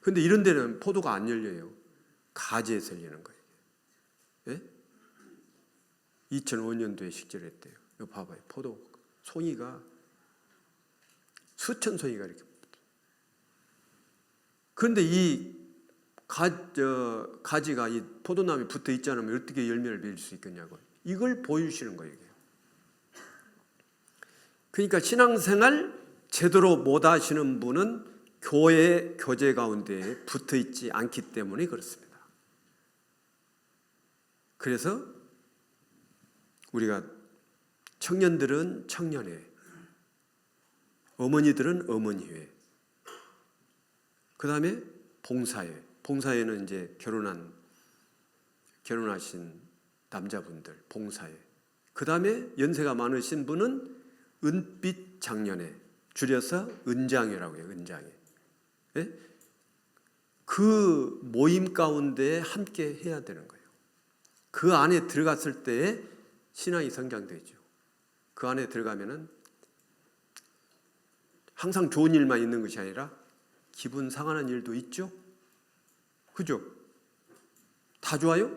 그런데 이런 데는 포도가 안 열려요. 가지에서 열리는 거예요. 예? 2005년도에 식재했대요. 이거 봐봐요. 포도 송이가 수천 송이가 이렇게. 그런데 이 가지가 이 포도나무에 붙어 있지 않으면 어떻게 열매를 맺을 수 있겠냐고. 이걸 보여주시는 거예요. 그러니까 신앙생활 제대로 못 하시는 분은 교회 교제 가운데 붙어 있지 않기 때문에 그렇습니다. 그래서 우리가 청년들은 청년회, 어머니들은 어머니회, 그 다음에 봉사회. 봉사회는 이제 결혼하신 남자분들 봉사회. 그 다음에 연세가 많으신 분은 은빛 장년회, 줄여서 은장회라고 해요. 은장회. 예? 그 모임 가운데 함께 해야 되는 거예요. 그 안에 들어갔을 때에 신앙이 성장되죠. 그 안에 들어가면은 항상 좋은 일만 있는 것이 아니라 기분 상하는 일도 있죠. 그죠? 다 좋아요?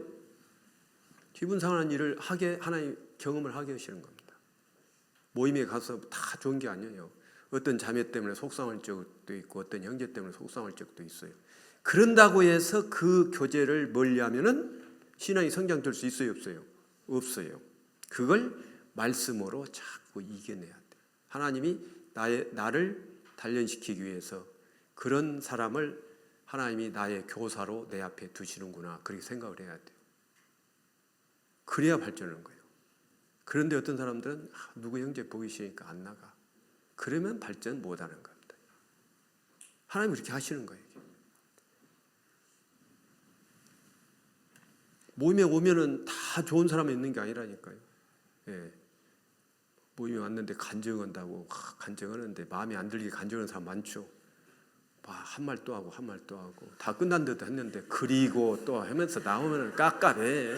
기분 상하는 일을 하나님 경험을 하게 하시는 겁니다. 모임에 가서 다 좋은 게 아니에요. 어떤 자매 때문에 속상할 적도 있고 어떤 형제 때문에 속상할 적도 있어요. 그런다고 해서 그 교제를 멀리하면은 신앙이 성장될 수 있어요, 없어요? 없어요. 그걸 말씀으로 자꾸 이겨내야 돼요. 하나님이 나를 단련시키기 위해서 그런 사람을 하나님이 나의 교사로 내 앞에 두시는구나, 그렇게 생각을 해야 돼요. 그래야 발전하는 거예요. 그런데 어떤 사람들은 누구 형제 보기 싫으니까 안 나가. 그러면 발전 못하는 겁니다. 하나님이 그렇게 하시는 거예요. 모임에 오면은 다 좋은 사람이 있는 게 아니라니까요. 예. 모임에 왔는데 간증한다고 간증하는데 마음에 안 들게 간증하는 사람 많죠. 한 말 또 하고 한 말 또 하고 다 끝난 듯 했는데 그리고 또 하면서 나오면 깝깝해.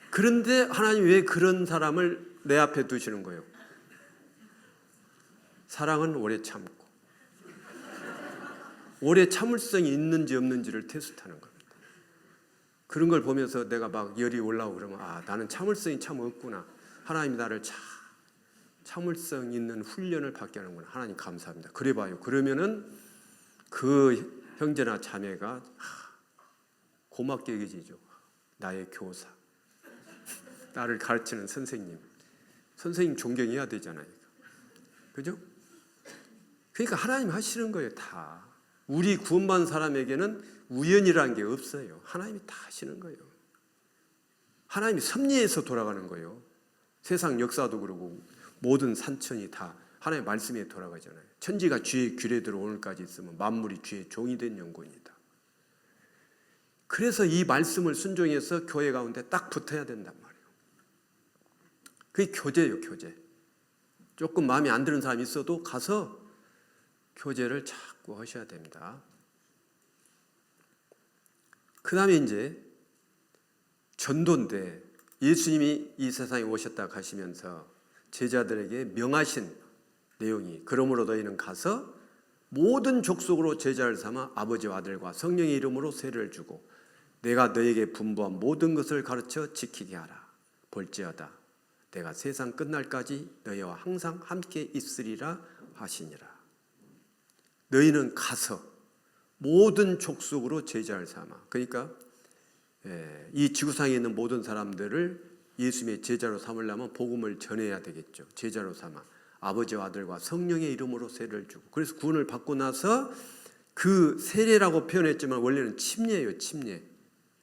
그런데 하나님 왜 그런 사람을 내 앞에 두시는 거예요? 사랑은 오래 참고 오래 참을성이 있는지 없는지를 테스트하는 겁니다. 그런 걸 보면서 내가 막 열이 올라오고 그러면 나는 참을성이 참 없구나. 하나님이 나를 참을성 있는 훈련을 받게 하는구나. 하나님 감사합니다. 그래 봐요. 그러면은 그 형제나 자매가 고맙게 여겨지죠. 나의 교사, 나를 가르치는 선생님 존경해야 되잖아요. 그죠? 그러니까 하나님 하시는 거예요. 다. 우리 구원받은 사람에게는 우연이라는 게 없어요. 하나님이 다 하시는 거예요. 하나님이 섭리해서 돌아가는 거예요. 세상 역사도 그러고 모든 산천이 다 하나님의 말씀에 돌아가잖아요. 천지가 주의 규례대로 오늘까지 있으면 만물이 주의 종이 된 영혼이다. 그래서 이 말씀을 순종해서 교회 가운데 딱 붙어야 된단 말이에요. 그게 교제예요. 교제. 조금 마음에 안 드는 사람이 있어도 가서 교제를 자꾸 하셔야 됩니다. 그 다음에 이제 전도인데 예수님이 이 세상에 오셨다 가시면서 제자들에게 명하신 내용이 그러므로 너희는 가서 모든 족속으로 제자를 삼아 아버지와 아들과 성령의 이름으로 세례를 주고 내가 너에게 분부한 모든 것을 가르쳐 지키게 하라. 볼지어다 내가 세상 끝날까지 너희와 항상 함께 있으리라 하시니라. 너희는 가서 모든 족속으로 제자를 삼아. 그러니까 이 지구상에 있는 모든 사람들을 예수님의 제자로 삼으려면 복음을 전해야 되겠죠. 제자로 삼아 아버지와 아들과 성령의 이름으로 세례를 주고. 그래서 구원을 받고 나서 그 세례라고 표현했지만 원래는 침례예요. 침례.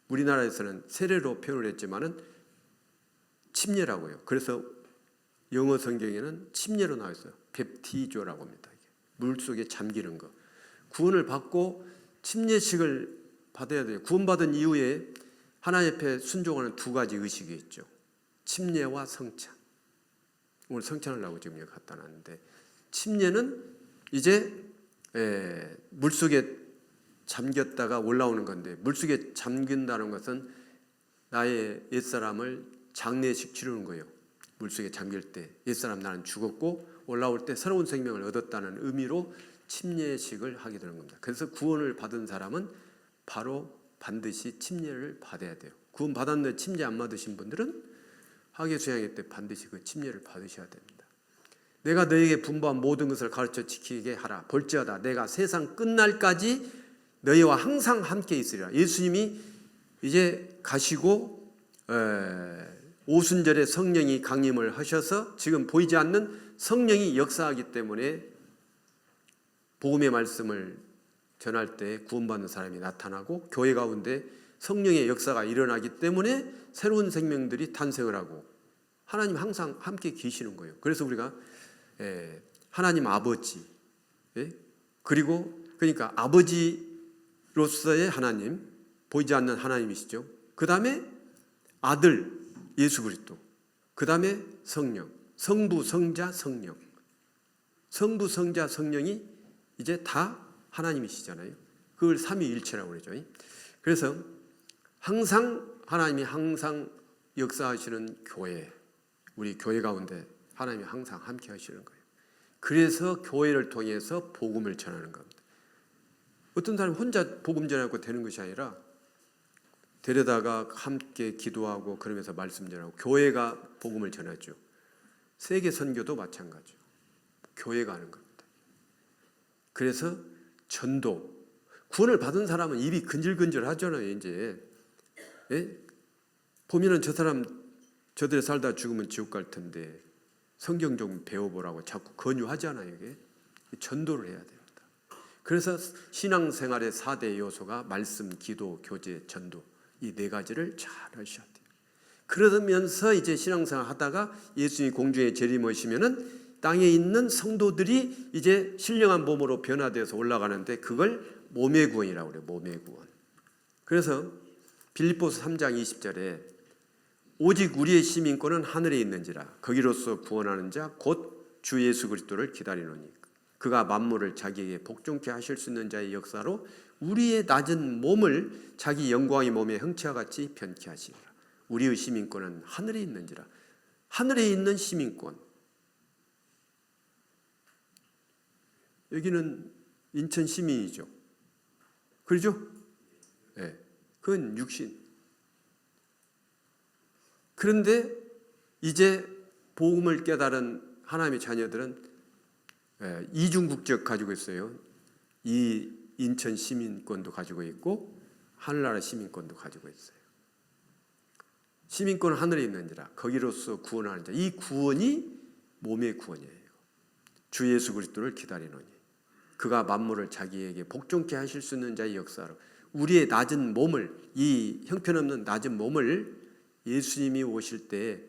우리나라에서는 세례로 표현을 했지만은 침례라고요. 그래서 영어 성경에는 침례로 나와 있어요. 뵙티조라고 합니다. 물속에 잠기는 거. 구원을 받고 침례식을 받아야 돼요. 구원받은 이후에 하나님 앞에 순종하는 두 가지 의식이 있죠. 침례와 성찬. 오늘 성찬을 하고 지금 여기 갖다 놨는데, 침례는 이제 물속에 잠겼다가 올라오는 건데, 물속에 잠긴다는 것은 나의 옛사람을 장례식 치르는 거예요. 물속에 잠길 때 옛사람 나는 죽었고 올라올 때 새로운 생명을 얻었다는 의미로 침례식을 하게 되는 겁니다. 그래서 구원을 받은 사람은 바로 반드시 침례를 받아야 돼요. 구원 받았는데 침례 안 받으신 분들은 학예 수양회 때 반드시 그 침례를 받으셔야 됩니다. 내가 너에게 분부한 모든 것을 가르쳐 지키게 하라. 볼지어다 내가 세상 끝날까지 너희와 항상 함께 있으리라. 예수님이 이제 가시고 오순절에 성령이 강림을 하셔서 지금 보이지 않는 성령이 역사하기 때문에 복음의 말씀을 전할 때 구원받는 사람이 나타나고 교회 가운데 성령의 역사가 일어나기 때문에 새로운 생명들이 탄생을 하고 하나님 항상 함께 계시는 거예요. 그래서 우리가 하나님 아버지, 그리고 그러니까 아버지로서의 하나님, 보이지 않는 하나님이시죠. 그 다음에 아들 예수 그리스도, 그 다음에 성령, 성부, 성자, 성령. 성부, 성자, 성령이 이제 다 하나님이시잖아요. 그걸 삼위일체라고 그러죠. 그래서 항상 하나님이 항상 역사하시는 교회, 우리 교회 가운데 하나님이 항상 함께 하시는 거예요. 그래서 교회를 통해서 복음을 전하는 겁니다. 어떤 사람이 혼자 복음 전하고 되는 것이 아니라 데려다가 함께 기도하고 그러면서 말씀 전하고 교회가 복음을 전하죠. 세계 선교도 마찬가지죠. 교회가 하는 겁니다. 그래서 전도, 구원을 받은 사람은 입이 근질근질 하잖아요. 이제 보면은 저 사람 저들이 살다 죽으면 지옥 갈 텐데 성경 좀 배워보라고 자꾸 권유하잖아요. 이게 전도를 해야 됩니다. 그래서 신앙생활의 4대 요소가 말씀, 기도, 교제, 전도, 이 네 가지를 잘 하셔야 돼요. 그러면서 이제 신앙생활 하다가 예수님이 공중에 재림하시면은 땅에 있는 성도들이 이제 신령한 몸으로 변화되어서 올라가는데 그걸 몸의 구원이라고 그래요. 몸의 구원. 그래서 빌립보서 3장 20절에 오직 우리의 시민권은 하늘에 있는지라 거기로서 구원하는 자 곧 주 예수 그리스도를 기다리노니 그가 만물을 자기에게 복종케 하실 수 있는 자의 역사로 우리의 낮은 몸을 자기 영광의 몸의 형체와 같이 변케 하시리라. 우리의 시민권은 하늘에 있는지라. 하늘에 있는 시민권. 여기는 인천 시민이죠. 그렇죠? 네. 그건 육신. 그런데 이제 복음을 깨달은 하나님의 자녀들은 이중 국적 가지고 있어요. 이 인천 시민권도 가지고 있고 하늘나라 시민권도 가지고 있어요. 시민권은 하늘에 있는지라 거기로서 구원하는 자. 이 구원이 몸의 구원이에요. 주 예수 그리스도를 기다리노니 그가 만물을 자기에게 복종케 하실 수 있는 자의 역사로 우리의 낮은 몸을, 이 형편없는 낮은 몸을 예수님이 오실 때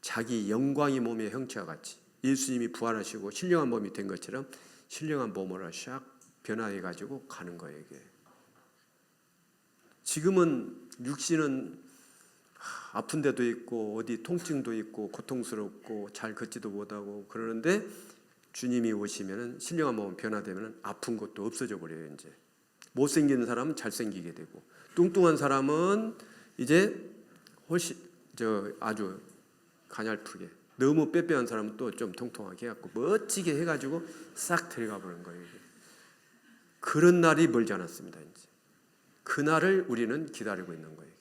자기 영광의 몸의 형체와 같이 예수님이 부활하시고 신령한 몸이 된 것처럼 신령한 몸으로 샥 변화해가지고 가는 거예요. 이게. 지금은 육신은 아픈 데도 있고 어디 통증도 있고 고통스럽고 잘 걷지도 못하고 그러는데 주님이 오시면 신령한 몸은 변화되면 아픈 것도 없어져 버려요. 이제 못생긴 사람은 잘생기게 되고 뚱뚱한 사람은 이제 훨씬 아주 가냘프게, 너무 빼빼한 사람은 또 좀 통통하게 해갖고 멋지게 해가지고 싹 들어가 버린 거예요. 그런 날이 멀지 않았습니다. 이제 그 날을 우리는 기다리고 있는 거예요.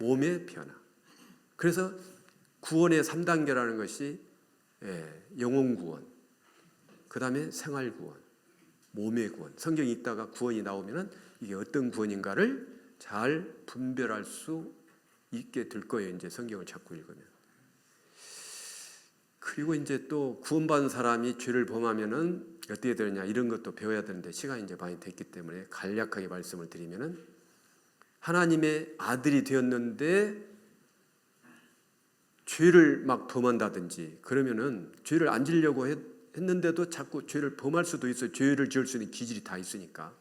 몸의 변화. 그래서 구원의 3단계라는 것이 영혼 구원, 그 다음에 생활 구원, 몸의 구원. 성경이 있다가 구원이 나오면은 이게 어떤 구원인가를 잘 분별할 수 있게 될 거예요. 이제 성경을 자꾸 읽으면. 그리고 이제 또 구원받은 사람이 죄를 범하면은 어떻게 되느냐, 이런 것도 배워야 되는데 시간이 이제 많이 됐기 때문에 간략하게 말씀을 드리면은, 하나님의 아들이 되었는데 죄를 막 범한다든지 그러면은, 죄를 안 지려고 했는데도 자꾸 죄를 범할 수도 있어요. 죄를 지을 수 있는 기질이 다 있으니까.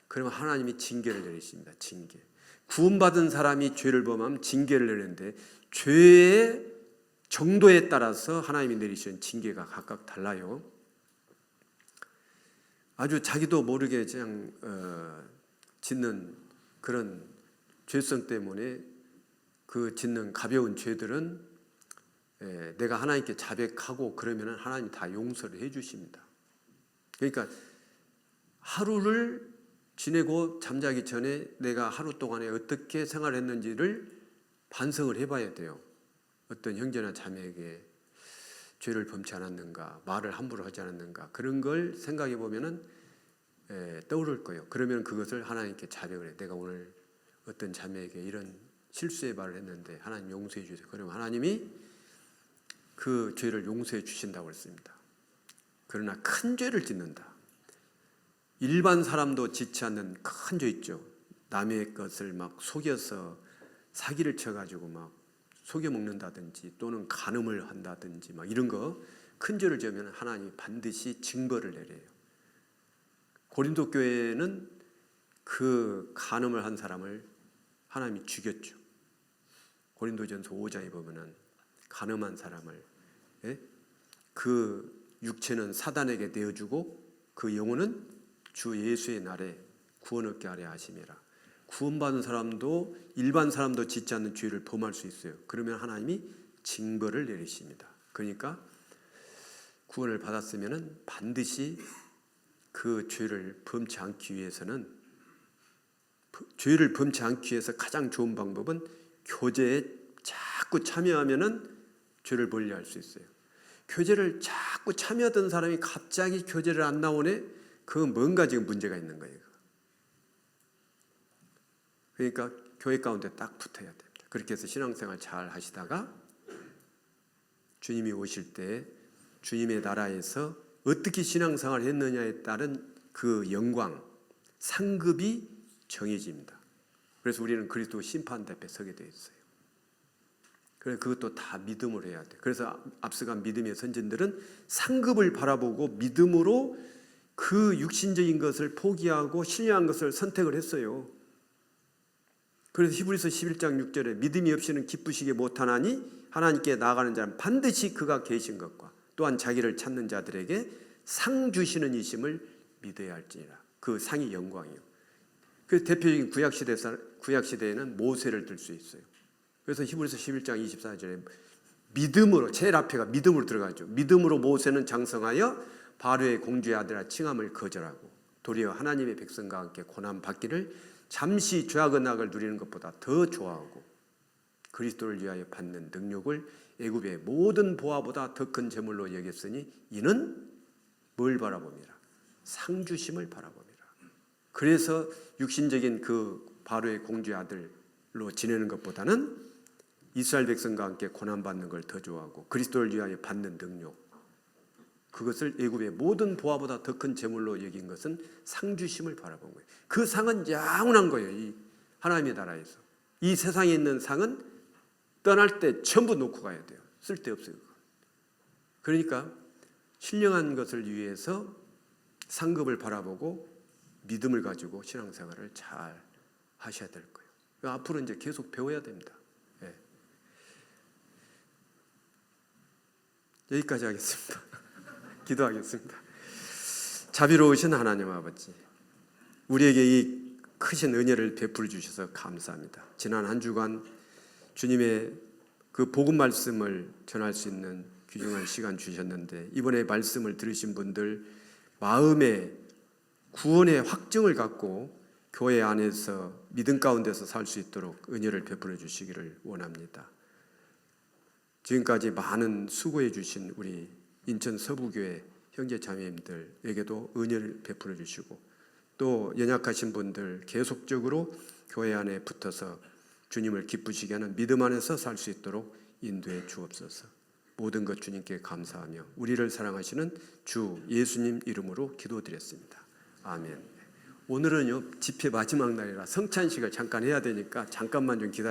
그러면 하나님이 징계를 내리십니다. 징계. 구원받은 사람이 죄를 범하면 징계를 내리는데, 죄의 정도에 따라서 하나님이 내리시는 징계가 각각 달라요. 아주 자기도 모르게 그냥 짓는 그런 죄성 때문에 그 짓는 가벼운 죄들은 내가 하나님께 자백하고 그러면 하나님이 다 용서를 해 주십니다. 그러니까 하루를 지내고 잠자기 전에 내가 하루 동안에 어떻게 생활했는지를 반성을 해봐야 돼요. 어떤 형제나 자매에게 죄를 범치 않았는가, 말을 함부로 하지 않았는가, 그런 걸 생각해 보면은 떠오를 거예요. 그러면 그것을 하나님께 자백을 해. 내가 오늘 어떤 자매에게 이런 실수의 말을 했는데 하나님 용서해 주세요. 그러면 하나님이 그 죄를 용서해 주신다고 했습니다. 그러나 큰 죄를 짓는다, 일반 사람도 짓지 않는 큰 죄 있죠. 남의 것을 막 속여서 사기를 쳐가지고 막 속여 먹는다든지 또는 간음을 한다든지 막 이런 거 큰 죄를 지으면 하나님이 반드시 징벌을 내려요. 고린도 교회는 그 간음을 한 사람을 하나님이 죽였죠. 고린도전서 5장에 보면은 간음한 사람을 그 육체는 사단에게 내어주고 그 영혼은 주 예수의 날에 구원 얻게 하려 하심이라. 구원받은 사람도 일반 사람도 짓지 않는 죄를 범할 수 있어요. 그러면 하나님이 징벌을 내리십니다. 그러니까 구원을 받았으면은 반드시 그 죄를 범치 않기 위해서는, 죄를 범치 않기 위해서 가장 좋은 방법은 교제에 자꾸 참여하면은 죄를 멀리할 수 있어요. 교제를 자꾸 참여하던 사람이 갑자기 교제를 안 나오네? 그건 뭔가 지금 문제가 있는 거예요. 그러니까 교회 가운데 딱 붙어야 됩니다. 그렇게 해서 신앙생활 잘 하시다가 주님이 오실 때 주님의 나라에서 어떻게 신앙생활을 했느냐에 따른 그 영광, 상급이 정해집니다. 그래서 우리는 그리스도 심판대 앞에 서게 되어 있어요. 그래서 그것도 다 믿음으로 해야 돼요. 그래서 앞서간 믿음의 선진들은 상급을 바라보고 믿음으로 그 육신적인 것을 포기하고 신령한 것을 선택을 했어요. 그래서 히브리서 11장 6절에 믿음이 없이는 기쁘시게 못하나니 하나님께 나아가는 자는 반드시 그가 계신 것과 또한 자기를 찾는 자들에게 상 주시는 이심을 믿어야 할지니라. 그 상이 영광이요. 그 대표적인 구약시대에는 모세를 들 수 있어요. 그래서 히브리서 11장 24절에 믿음으로, 제일 앞에가 믿음으로 들어가죠. 믿음으로 모세는 장성하여 바로의 공주의 아들아 칭함을 거절하고 도리어 하나님의 백성과 함께 고난 받기를 잠시 죄악의 낙을 누리는 것보다 더 좋아하고 그리스도를 위하여 받는 능력을 애굽의 모든 보화보다 더 큰 재물로 여겼으니 이는 뭘 바라봅니다. 상주심을 바라봅니다. 그래서 육신적인 그 바로의 공주의 아들로 지내는 것보다는 이스라엘 백성과 함께 고난받는 걸 더 좋아하고 그리스도를 위하여 받는 능력, 그것을 애굽의 모든 보화보다 더 큰 재물로 여긴 것은 상주심을 바라본 거예요. 그 상은 영원한 거예요. 이 하나님의 나라에서. 이 세상에 있는 상은 떠날 때 전부 놓고 가야 돼요. 쓸데없어요. 그러니까 신령한 것을 위해서 상급을 바라보고 믿음을 가지고 신앙생활을 잘 하셔야 될 거예요. 앞으로 이제 계속 배워야 됩니다. 네. 여기까지 하겠습니다. 기도하겠습니다. 자비로우신 하나님 아버지, 우리에게 이 크신 은혜를 베풀어 주셔서 감사합니다. 지난 한 주간 주님의 그 복음 말씀을 전할 수 있는 귀중한 시간 주셨는데, 이번에 말씀을 들으신 분들 마음에 구원의 확증을 갖고 교회 안에서 믿음 가운데서 살 수 있도록 은혜를 베풀어 주시기를 원합니다. 지금까지 많은 수고해 주신 우리 인천 서부교회 형제 자매님들에게도 은혜를 베풀어 주시고, 또 연약하신 분들 계속적으로 교회 안에 붙어서 주님을 기쁘시게 하는 믿음 안에서 살 수 있도록 인도해 주옵소서. 모든 것 주님께 감사하며 우리를 사랑하시는 주 예수님 이름으로 기도드렸습니다. 아멘. 오늘은요 집회 마지막 날이라 성찬식을 잠깐 해야 되니까 잠깐만 좀 기다려